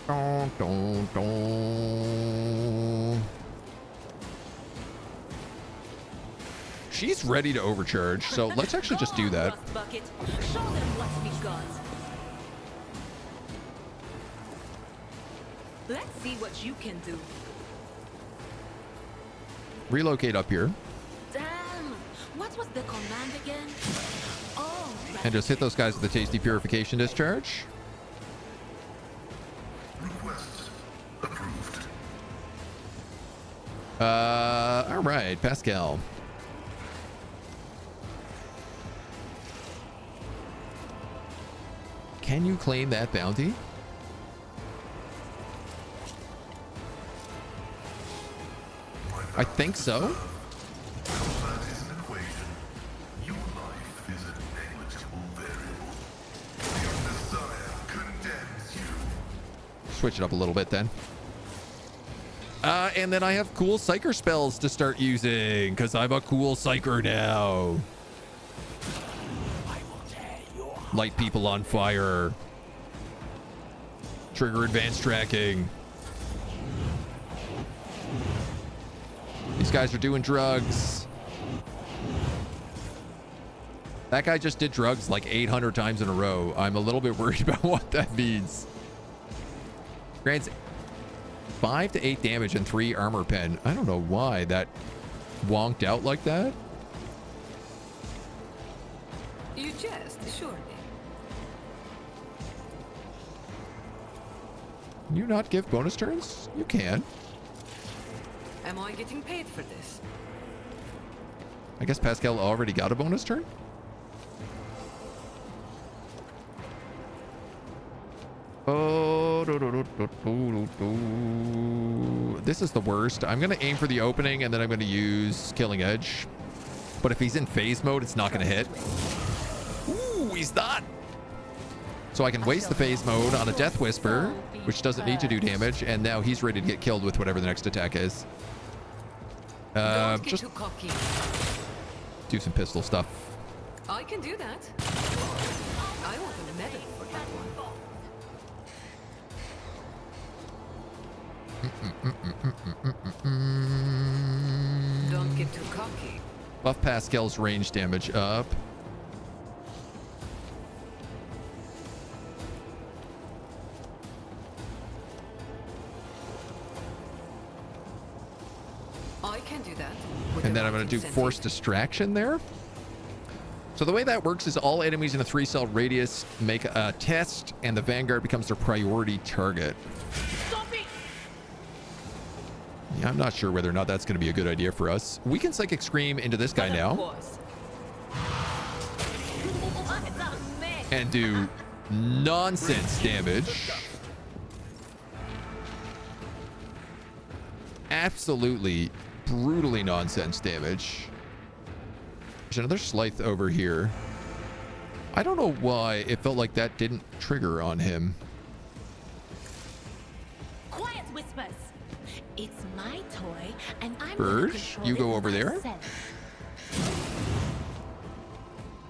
Dun, dun, dun. She's ready to overcharge, so let's actually just do that. Bucket. Show them what we got. Let's see what you can do. Relocate up here Damn. What was the command again? Oh, and just hit those guys with the tasty purification discharge. Request approved. All right, Pascal. Can you claim that bounty? I think so. That is an equation. Your life is a negligible variable. Your desire condemns you. Switch it up a little bit then. And then I have cool psyker spells to start using because I'm a cool psyker now. Light people on fire. Trigger advanced tracking. These guys are doing drugs. That guy just did drugs like 800 times in a row. I'm a little bit worried about what that means. Grants 5 to 8 damage and 3 armor pen. I don't know why that wonked out like that. You jest, surely. Can you not give bonus turns? You can. Am I getting paid for this? I guess Pascal already got a bonus turn. Oh, this is the worst. I'm going to aim for the opening and then I'm going to use Killing Edge. But if he's in phase mode, it's not going to hit. Ooh, he's not. So I can waste the phase mode on a Death Whisper, which doesn't need to do damage. And now he's ready to get killed with whatever the next attack is. Don't get Just too cocky. do some pistol stuff. I can do that. I want a medal for that one. Don't get too cocky. Buff Pascal's range damage up. I can do that. And then I'm going to do force distraction there. So the way that works is all enemies in a 3-cell radius make a test, and the Vanguard becomes their priority target. Stop it! Yeah, I'm not sure whether or not that's going to be a good idea for us. We can Psychic Scream into this guy now and do nonsense damage. Absolutely brutally nonsense damage. There's another Scythe over here. I don't know why it felt like that didn't trigger on him. Quiet, Whispers. It's my toy, and I'm Burge, you go over there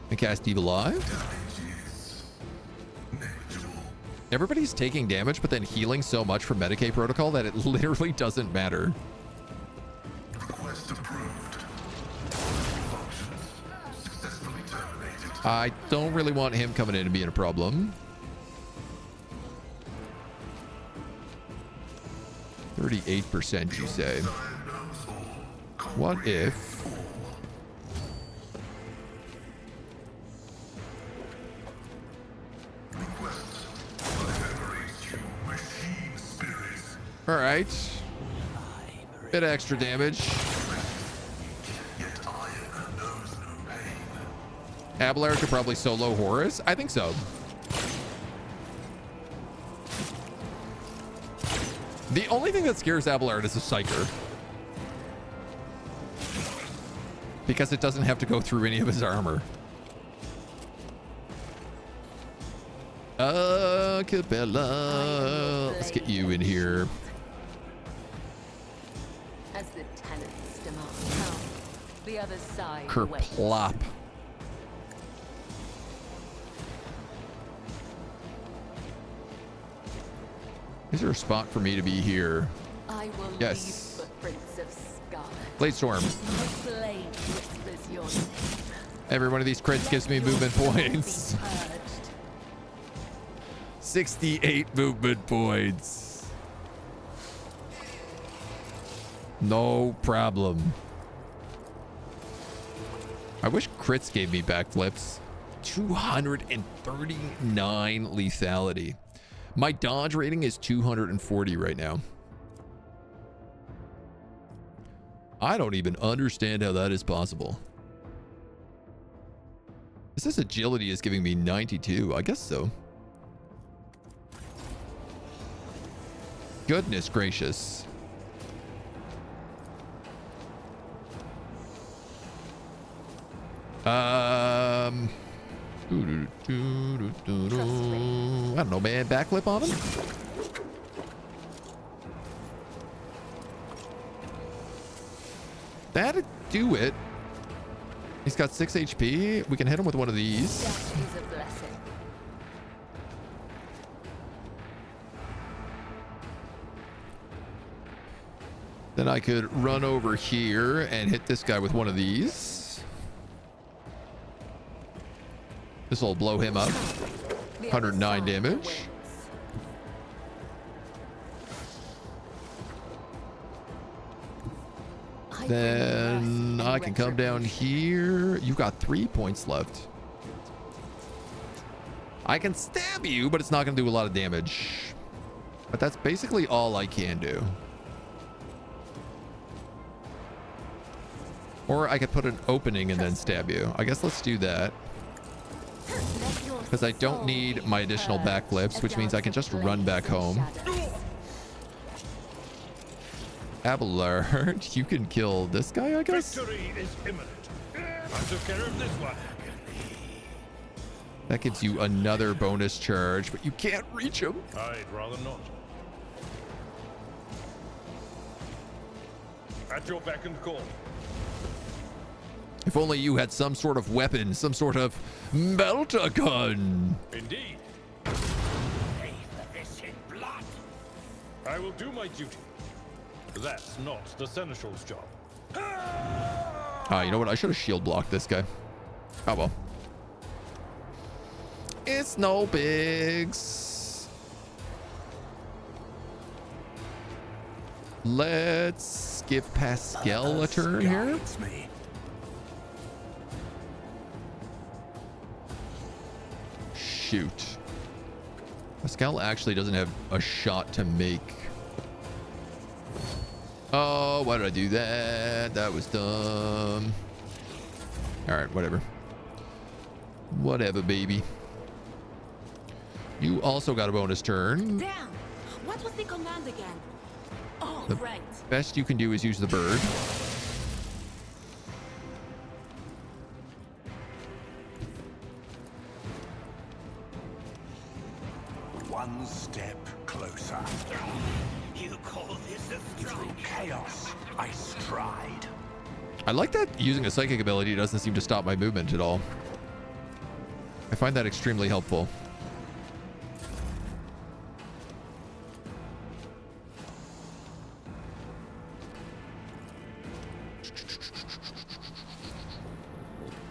and cast Evil Eye. Everybody's taking damage, but then healing so much from Medicaid protocol that it literally doesn't matter. Request approved. Functions successfully terminated. I don't really want him coming in and being a problem. 38%, you say. What if... All right. Bit of extra damage. Abelard could probably solo Horus. I think so. The only thing that scares Abelard is a Psyker. Because it doesn't have to go through any of his armor. Capella. Let's get you in here. As the tenants demand. Now, the other side Kerplop. Is there a spot for me to be here? I will Yes. leave footprints of scarlet. Blade Storm. My blade whispers your name. Every one of these crits gives me movement points. 68 movement points. No problem. I wish crits gave me backflips. 239 lethality. My dodge rating is 240 right now. I don't even understand how that is possible. Is this agility is giving me 92? I guess so. Goodness gracious. I don't know, man. Backflip on him? That'd do it. He's got 6 HP. We can hit him with one of these. Death is a blessing. Then I could run over here and hit this guy with one of these. This will blow him up. 109 damage. Then I can come down here. You got 3 points left. I can stab you, but it's not going to do a lot of damage. But that's basically all I can do. Or I could put an opening and then stab you. I guess let's do that. Because I don't need my additional backflips, which means I can just run back home. Abelard, you can kill this guy, I guess? Victory is imminent. I took care of this one. That gives you another bonus charge, but you can't reach him. I'd rather not. At your beck and call. If only you had some sort of weapon, some sort of melter gun. Indeed. Pay for this in blood. I will do my duty. That's not the Seneschal's job. Ah, you know what? I should have shield blocked this guy. Oh well. It's no bigs. Let's give Pascal a turn here. Shoot. Pascal actually doesn't have a shot to make. Oh, why did I do that? That was dumb. All right, whatever. Whatever, baby. You also got a bonus turn. Damn! What was the command again? Oh, The right. best you can do is use the bird. One step closer. You call this a strike? Through chaos, I stride. I like that using a psychic ability doesn't seem to stop my movement at all. I find that extremely helpful.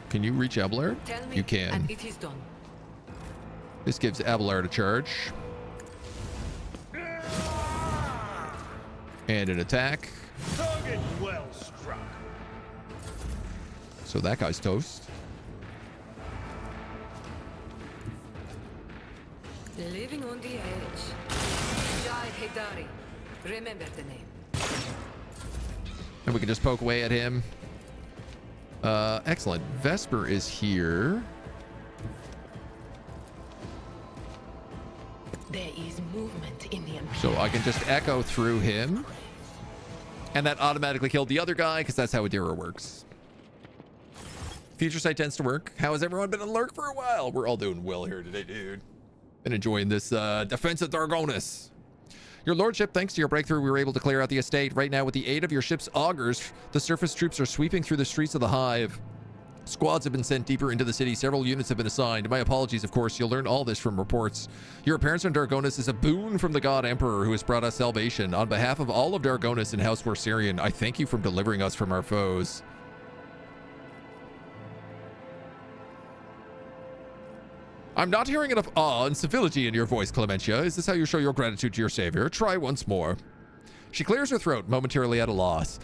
Can you reach Abelard? Tell me, You can. and it is done. This gives Abelard a charge. And an attack. Target well struck. So that guy's toast. Living on the edge. Jai Hidari. Remember the name. And we can just poke away at him. Excellent. Vesper is here. There is movement in the Imperium. So I can just echo through him. And that automatically killed the other guy because that's how Adira works. Future sight tends to work. How has everyone been on lurk for a while? We're all doing well here today, dude. Been enjoying this defense of Dargonis. Your lordship, thanks to your breakthrough, we were able to clear out the estate. Right now, with the aid of your ship's augers, the surface troops are sweeping through the streets of the Hive. Squads have been sent deeper into the city. Several units have been assigned. My apologies, of course. You'll learn all this from reports. Your appearance on Dargonis is a boon from the God Emperor who has brought us salvation. On behalf of all of Dargonis and House Worsarian, I thank you for delivering us from our foes. I'm not hearing enough awe and civility in your voice, Clementia. Is this how you show your gratitude to your savior? Try once more. She clears her throat, momentarily at a loss.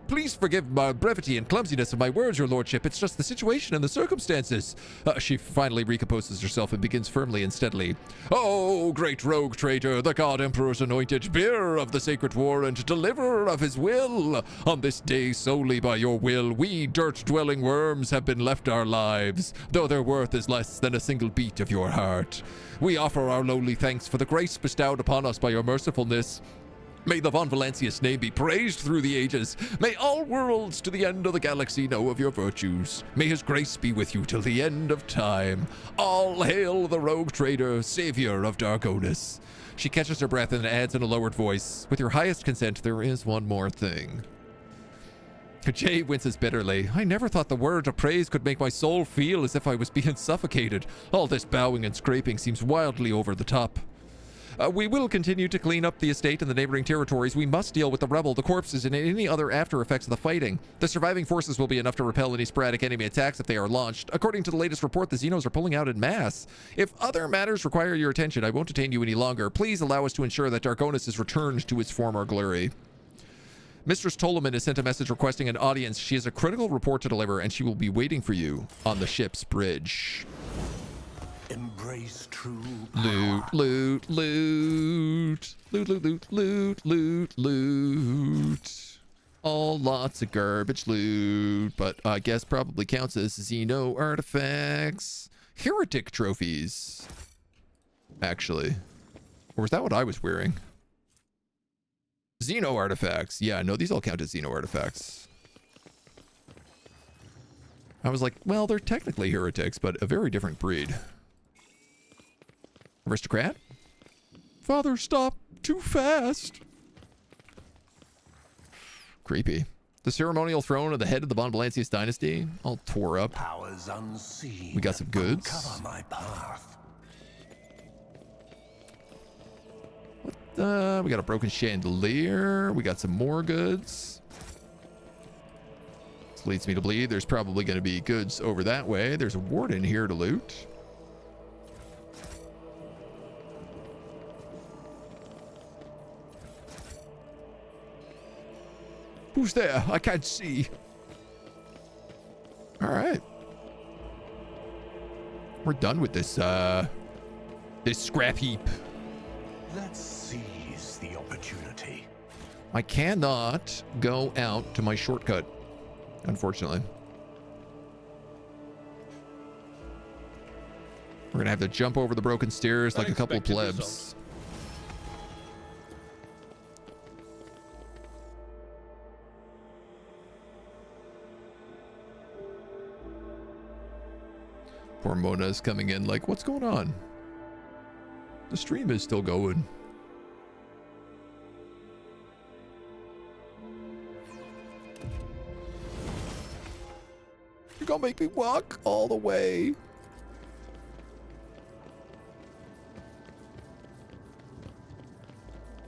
Please forgive my brevity and clumsiness of my words, your lordship. It's just the situation and the circumstances. She finally recomposes herself and begins firmly and steadily. Oh, great rogue traitor, the God Emperor's anointed, bearer of the sacred warrant, deliverer of his will. On this day, solely by your will, we dirt-dwelling worms have been left our lives, though their worth is less than a single beat of your heart. We offer our lowly thanks for the grace bestowed upon us by your mercifulness. May the Von Valancius name be praised through the ages. May all worlds to the end of the galaxy know of your virtues. May his grace be with you till the end of time. All hail the rogue trader, savior of Dargonis. She catches her breath and adds in a lowered voice, with your highest consent, there is one more thing. Jay winces bitterly. I never thought the word of praise could make my soul feel as if I was being suffocated. All this bowing and scraping seems wildly over the top. We will continue to clean up the estate and the neighboring territories. We must deal with the rebel, the corpses, and any other after effects of the fighting. The surviving forces will be enough to repel any sporadic enemy attacks if they are launched. According to the latest report, the Xenos are pulling out en masse. If other matters require your attention, I won't detain you any longer. Please allow us to ensure that Dargonis is returned to its former glory. Mistress Tolman has sent a message requesting an audience. She has a critical report to deliver, and she will be waiting for you on the ship's bridge. Embrace true Loot, loot, loot. Loot, loot, loot, loot, loot, loot. All lots of garbage loot, but I guess probably counts as Xeno artifacts. Heretic trophies. Actually. Or was that what I was wearing? Xeno artifacts. Yeah, no, these all count as Xeno artifacts. I was like, well, they're technically heretics, but a very different breed. Aristocrat? Father, stop. Too fast. Creepy. The ceremonial throne of the head of the Von Valancius dynasty, all tore up. Powers unseen. We got some goods. Cover my path. We got a broken chandelier. We got some more goods. This leads me to believe there's probably going to be goods over that way. There's a warden here to loot. Who's there? I can't see. All right. We're done with this this scrap heap. Let's seize the opportunity. I cannot go out to my shortcut, unfortunately. We're gonna have to jump over the broken stairs like a couple of plebs. Poor Mona's coming in like, what's going on? The stream is still going. You're gonna make me walk all the way.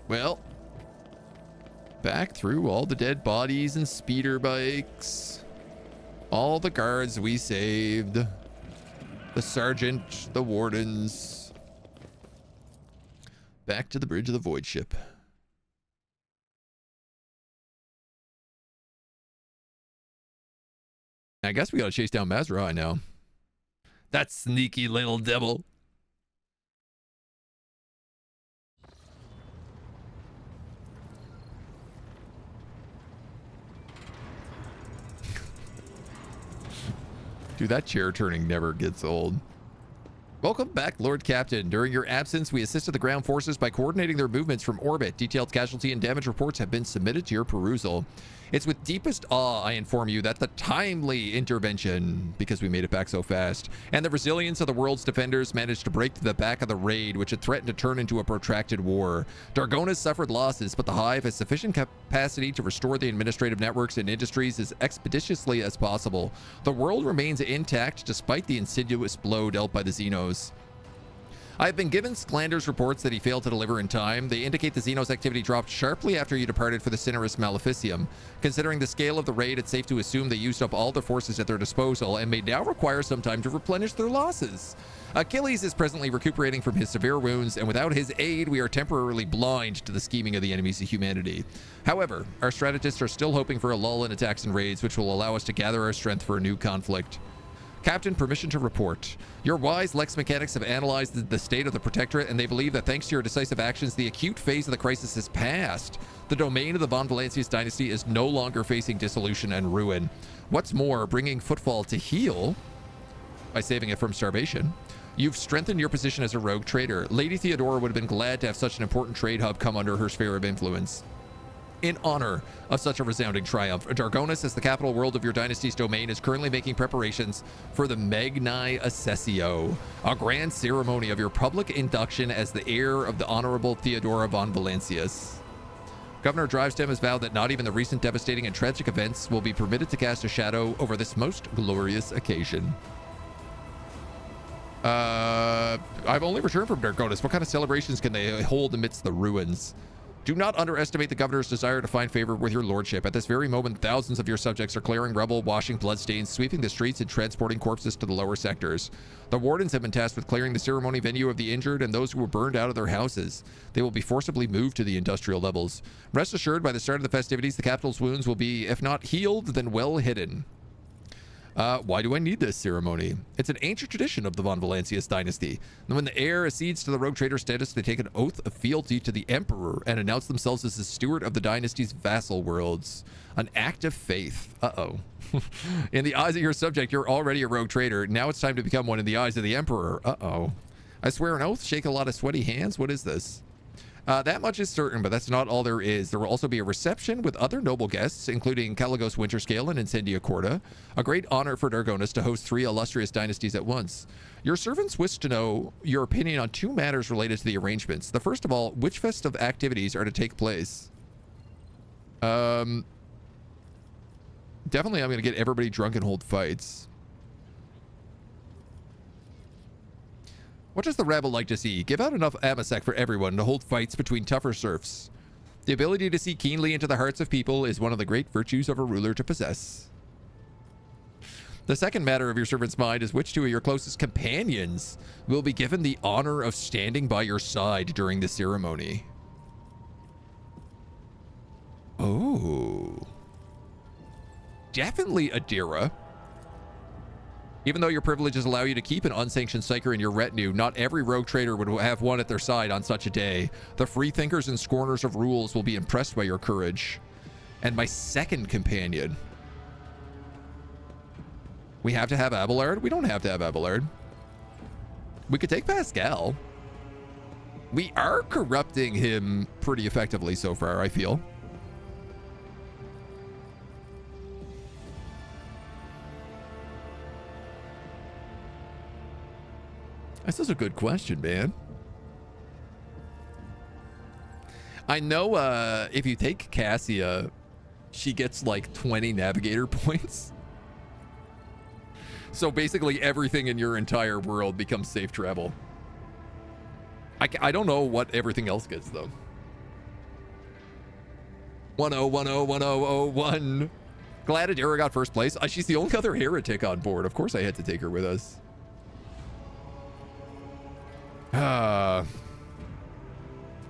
Well, back through all the dead bodies and speeder bikes. All the guards we saved. The sergeant, the wardens. Back to the bridge of the void ship. I guess we gotta chase down Mazrai now. That sneaky little devil. Dude, that chair turning never gets old. Welcome back, Lord Captain. During your absence, we assisted the ground forces by coordinating their movements from orbit. Detailed casualty and damage reports have been submitted to your perusal. It's with deepest awe I inform you that the timely intervention, because we made it back so fast, and the resilience of the world's defenders managed to break through the back of the raid, which had threatened to turn into a protracted war. Dargonis suffered losses, but the Hive has sufficient capacity to restore the administrative networks and industries as expeditiously as possible. The world remains intact despite the insidious blow dealt by the Xenos. I've been given Sklander's reports that he failed to deliver in time. They indicate the Xenos activity dropped sharply after you departed for the Cinerus Maleficium. Considering the scale of the raid, it's safe to assume they used up all the forces at their disposal and may now require some time to replenish their losses. Achilles is presently recuperating from his severe wounds, and without his aid, we are temporarily blind to the scheming of the enemies of humanity. However, our strategists are still hoping for a lull in attacks and raids, which will allow us to gather our strength for a new conflict. Captain, permission to report. Your wise Lex mechanics have analyzed the state of the Protectorate, and they believe that thanks to your decisive actions, the acute phase of the crisis is past. The domain of the Von Valancius dynasty is no longer facing dissolution and ruin. What's more, bringing Footfall to heel by saving it from starvation. You've strengthened your position as a rogue trader. Lady Theodora would have been glad to have such an important trade hub come under her sphere of influence. In honor of such a resounding triumph, Dargonis, as the capital world of your dynasty's domain, is currently making preparations for the Magni Assessio, a grand ceremony of your public induction as the heir of the Honorable Theodora von Valancius. Governor Drivestem has vowed that not even the recent devastating and tragic events will be permitted to cast a shadow over this most glorious occasion. I've only returned from Dargonis. What kind of celebrations can they hold amidst the ruins? Do not underestimate the governor's desire to find favor with your lordship. At this very moment, thousands of your subjects are clearing rubble, washing bloodstains, sweeping the streets, and transporting corpses to the lower sectors. The wardens have been tasked with clearing the ceremony venue of the injured and those who were burned out of their houses. They will be forcibly moved to the industrial levels. Rest assured, by the start of the festivities, the capital's wounds will be, if not healed, then well hidden. Why do I need this ceremony? It's an ancient tradition of the Von Valancius dynasty. And when the heir accedes to the rogue trader status, they take an oath of fealty to the emperor and announce themselves as the steward of the dynasty's vassal worlds. An act of faith. Uh-oh. In the eyes of your subject, you're already a rogue trader. Now it's time to become one in the eyes of the emperor. Uh-oh. I swear an oath, shake a lot of sweaty hands. What is this? That much is certain, but that's not all there is. There will also be a reception with other noble guests, including Caligos Winterscale and Incendia Corda. A great honor for Dargonis to host 3 illustrious dynasties at once. Your servants wish to know your opinion on 2 matters related to the arrangements. The first of all, which festive activities are to take place? Definitely I'm going to get everybody drunk and hold fights. What does the rabble like to see? Give out enough amasec for everyone to hold fights between tougher serfs. The ability to see keenly into the hearts of people is one of the great virtues of a ruler to possess. The second matter of your servant's mind is which two of your closest companions will be given the honor of standing by your side during the ceremony. Oh. Definitely Adira. Even though your privileges allow you to keep an unsanctioned psyker in your retinue, not every rogue trader would have one at their side on such a day. The freethinkers and scorners of rules will be impressed by your courage. And my second companion. We have to have Abelard? We don't have to have Abelard. We could take Pascal. We are corrupting him pretty effectively so far, I feel. This is a good question, man. I know if you take Cassia, she gets like 20 navigator points. So basically everything in your entire world becomes safe travel. I don't know what everything else gets, though. 10101001. Glad Adira got first place. She's the only other heretic on board. Of course I had to take her with us. I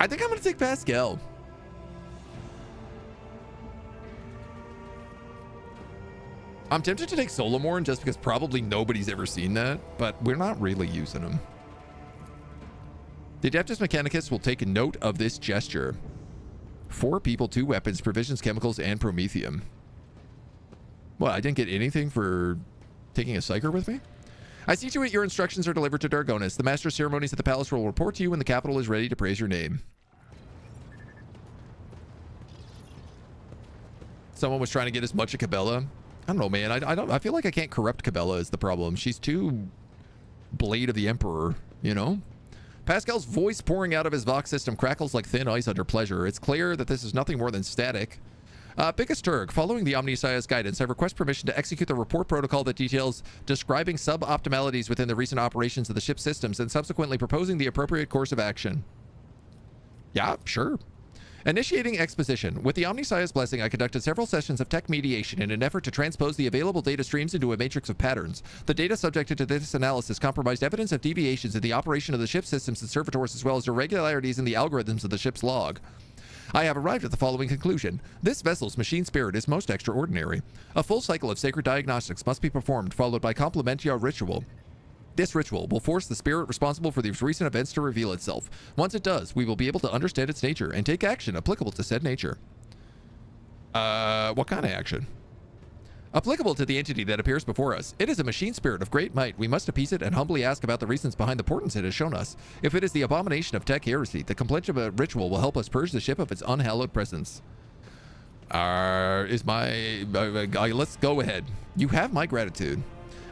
think I'm going to take Pascal. I'm tempted to take Solomorn just because probably nobody's ever seen that, but we're not really using him. The Adeptus Mechanicus will take a note of this gesture. 4 people, 2 weapons, provisions, chemicals, and promethium. Well, I didn't get anything for taking a psyker with me? I see to it your instructions are delivered to Dargonis. The master of ceremonies at the palace will report to you when the capital is ready to praise your name. Someone was trying to get as much of Cabela. I don't know, man. I feel like I can't corrupt Cabela is the problem. She's too Blade of the Emperor, you know? Pascal's voice pouring out of his Vox system crackles like thin ice under pleasure. It's clear that this is nothing more than static. Biggest Turg, following the Omnissiah's guidance, I request permission to execute the report protocol that details describing sub-optimalities within the recent operations of the ship's systems and subsequently proposing the appropriate course of action. Yeah, sure. Initiating exposition. With the Omnissiah's blessing, I conducted several sessions of tech mediation in an effort to transpose the available data streams into a matrix of patterns. The data subjected to this analysis comprised evidence of deviations in the operation of the ship's systems and servitors as well as irregularities in the algorithms of the ship's log. I have arrived at the following conclusion. This vessel's machine spirit is most extraordinary. A full cycle of sacred diagnostics must be performed, followed by complementia ritual. This ritual will force the spirit responsible for these recent events to reveal itself. Once it does, we will be able to understand its nature and take action applicable to said nature. What kind of action? Applicable to the entity that appears before us. It is a machine spirit of great might. We must appease it and humbly ask about the reasons behind the portents it has shown us. If it is the abomination of tech heresy, the complementia ritual will help us purge the ship of its unhallowed presence. Let's go ahead. You have my gratitude.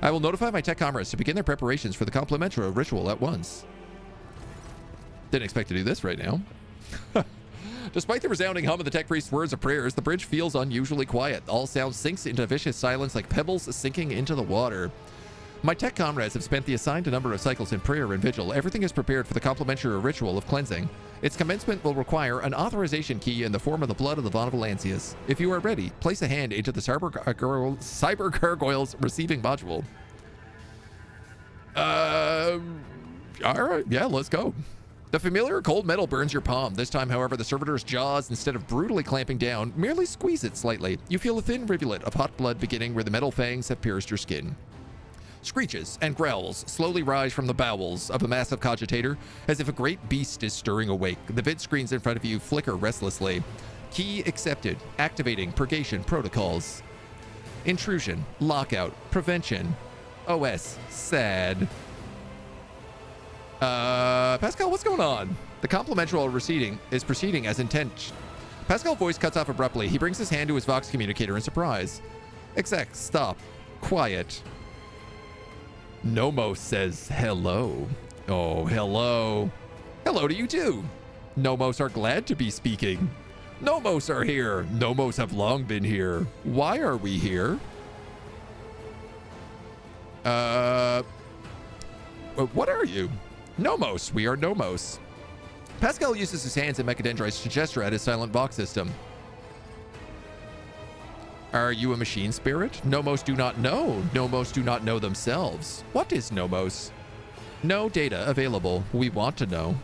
I will notify my tech comrades to begin their preparations for the complementia ritual at once. Didn't expect to do this right now. Despite the resounding hum of the tech priest's words of prayers, the bridge feels unusually quiet. All sound sinks into vicious silence like pebbles sinking into the water. My tech comrades have spent the assigned number of cycles in prayer and vigil. Everything is prepared for the complementary ritual of cleansing. Its commencement will require an authorization key in the form of the blood of the Von Valancius. If you are ready, place a hand into the Cyber Gargoyle's receiving module. All right, yeah, let's go. The familiar cold metal burns your palm. This time, however, the servitor's jaws, instead of brutally clamping down, merely squeeze it slightly. You feel a thin rivulet of hot blood beginning where the metal fangs have pierced your skin. Screeches and growls slowly rise from the bowels of a massive cogitator, as if a great beast is stirring awake. The vid screens in front of you flicker restlessly. Key accepted. Activating purgation protocols. Intrusion. Lockout. Prevention. OS. Sad. Pascal, what's going on? The complemental is proceeding as intent. Pascal's voice cuts off abruptly. He brings his hand to his Vox communicator in surprise. Exec, stop. Quiet. Nomos says hello. Oh, hello. Hello to you too. Nomos are glad to be speaking. Nomos are here. Nomos have long been here. Why are we here? What are you? Nomos. We are Nomos. Pascal uses his hands and mechadendrites to gesture at his silent box system. Are you a machine spirit? Nomos do not know. Nomos do not know themselves. What is Nomos? No data available. We want to know.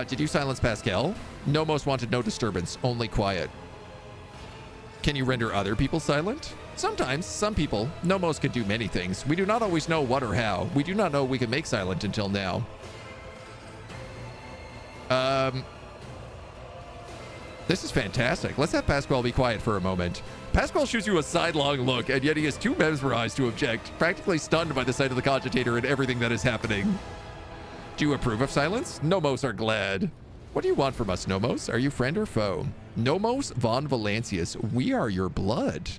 Did you silence Pascal? Nomos wanted no disturbance, only quiet. Can you render other people silent? Sometimes, some people. Nomos can do many things. We do not always know what or how. We do not know we can make silent until now. This is fantastic. Let's have Pascal be quiet for a moment. Pascal shoots you a sidelong look, and yet he is too mesmerized to object, practically stunned by the sight of the cogitator and everything that is happening. Do you approve of silence? Nomos are glad. What do you want from us, Nomos? Are you friend or foe? Nomos von Valancius, we are your blood.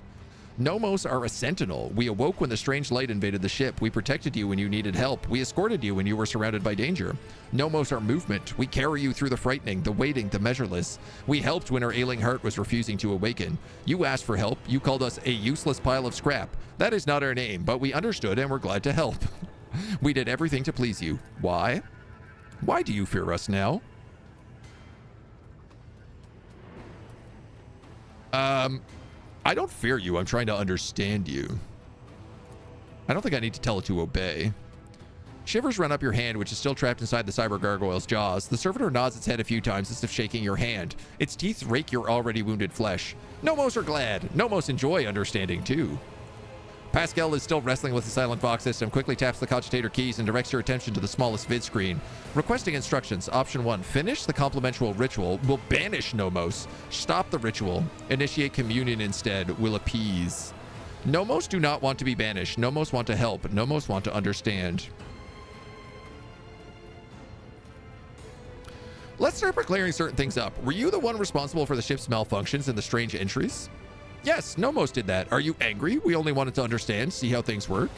Nomos are a sentinel. We awoke when the strange light invaded the ship. We protected you when you needed help. We escorted you when you were surrounded by danger. Nomos are movement. We carry you through the frightening, the waiting, the measureless. We helped when our ailing heart was refusing to awaken. You asked for help. You called us a useless pile of scrap. That is not our name, but we understood and were glad to help. We did everything to please you. Why? Why do you fear us now? I don't fear you. I'm trying to understand you. I don't think I need to tell it to obey. Shivers run up your hand, which is still trapped inside the cyber gargoyle's jaws. The servitor nods its head a few times as if shaking your hand. Its teeth rake your already wounded flesh. Nomos are glad. Nomos enjoy understanding too. Pascal is still wrestling with the silent box system, quickly taps the cogitator keys and directs your attention to the smallest vid screen. Requesting instructions. Option 1. Finish the complemental ritual. Will banish Nomos. Stop the ritual. Initiate communion instead. Will appease. Nomos do not want to be banished. Nomos want to help. Nomos want to understand. Let's start by clearing certain things up. Were you the one responsible for the ship's malfunctions and the strange entries? Yes, Nomos did that. Are you angry? We only wanted to understand, see how things work.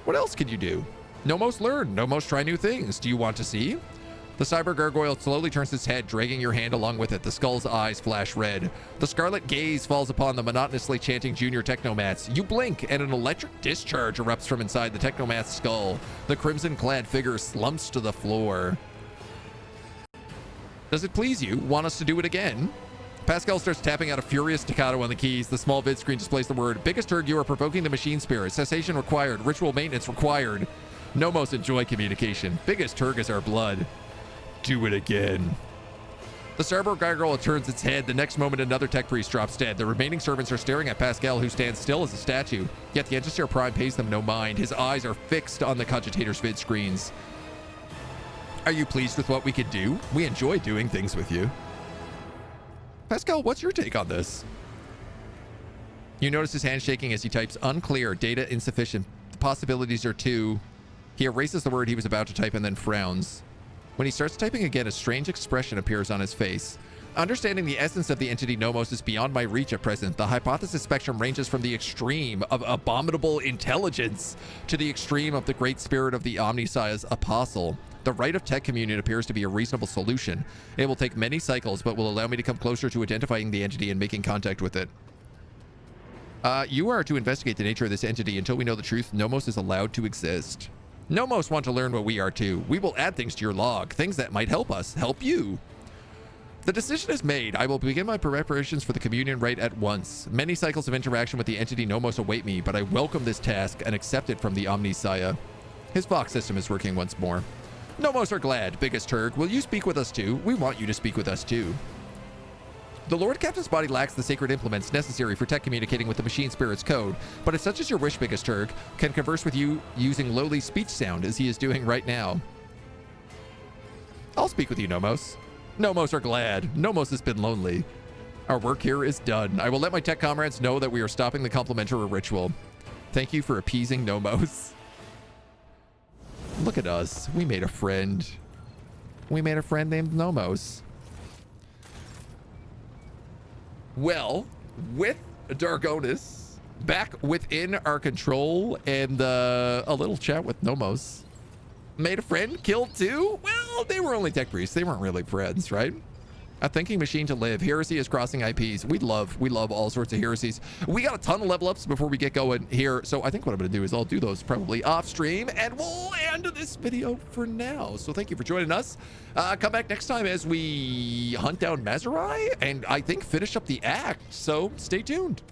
What else could you do? Nomos learn. Nomos try new things. Do you want to see? The cyber gargoyle slowly turns its head, dragging your hand along with it. The skull's eyes flash red. The scarlet gaze falls upon the monotonously chanting junior technomats. You blink, and an electric discharge erupts from inside the technomat's skull. The crimson-clad figure slumps to the floor. Does it please you? Want us to do it again? Pascal starts tapping out a furious staccato on the keys. The small vid screen displays the word, Biggest Turg, you are provoking the machine spirit. Cessation required. Ritual maintenance required. Nomos enjoy communication. Biggest Turg is our blood. Do it again. The cyber gargoyle turns its head. The next moment, another tech priest drops dead. The remaining servants are staring at Pascal, who stands still as a statue. Yet the Engineer Prime pays them no mind. His eyes are fixed on the cogitator's vid screens. Are you pleased with what we could do? We enjoy doing things with you. Pascal, what's your take on this? You notice his hand shaking as he types unclear, data insufficient. The possibilities are two. He erases the word he was about to type and then frowns. When he starts typing again, a strange expression appears on his face. Understanding the essence of the entity Nomos is beyond my reach at present. The hypothesis spectrum ranges from the extreme of abominable intelligence to the extreme of the great spirit of the Omnissiah's apostle. The rite of tech communion appears to be a reasonable solution. It will take many cycles, but will allow me to come closer to identifying the entity and making contact with it. You are to investigate the nature of this entity. Until we know the truth, Nomos is allowed to exist. Nomos want to learn what we are too. We will add things to your log, things that might help us, help you. The decision is made. I will begin my preparations for the communion rite at once. Many cycles of interaction with the entity Nomos await me, but I welcome this task and accept it from the Omnissiah. His box system is working once more. Nomos are glad. Biggest Turg, will you speak with us too? We want you to speak with us too. The Lord Captain's body lacks the sacred implements necessary for tech communicating with the machine spirit's code, but if such is your wish, Biggest Turg, can converse with you using lowly speech sound as he is doing right now. I'll speak with you, Nomos. Nomos are glad. Nomos has been lonely. Our work here is done. I will let my tech comrades know that we are stopping the complementary ritual. Thank you for appeasing Nomos. Look at us. We made a friend. We made a friend named Nomos. Well, with Dargonis back within our control and a little chat with Nomos. Made a friend, killed two? Well, they were only tech priests. They weren't really friends, right? A thinking machine to live. Heresy is crossing IPs. We love all sorts of heresies. We got a ton of level ups before we get going here. So I think what I'm going to do is I'll do those probably off stream, and we'll end this video for now. So thank you for joining us. Come back next time as we hunt down Mazurai and I think finish up the act. So stay tuned.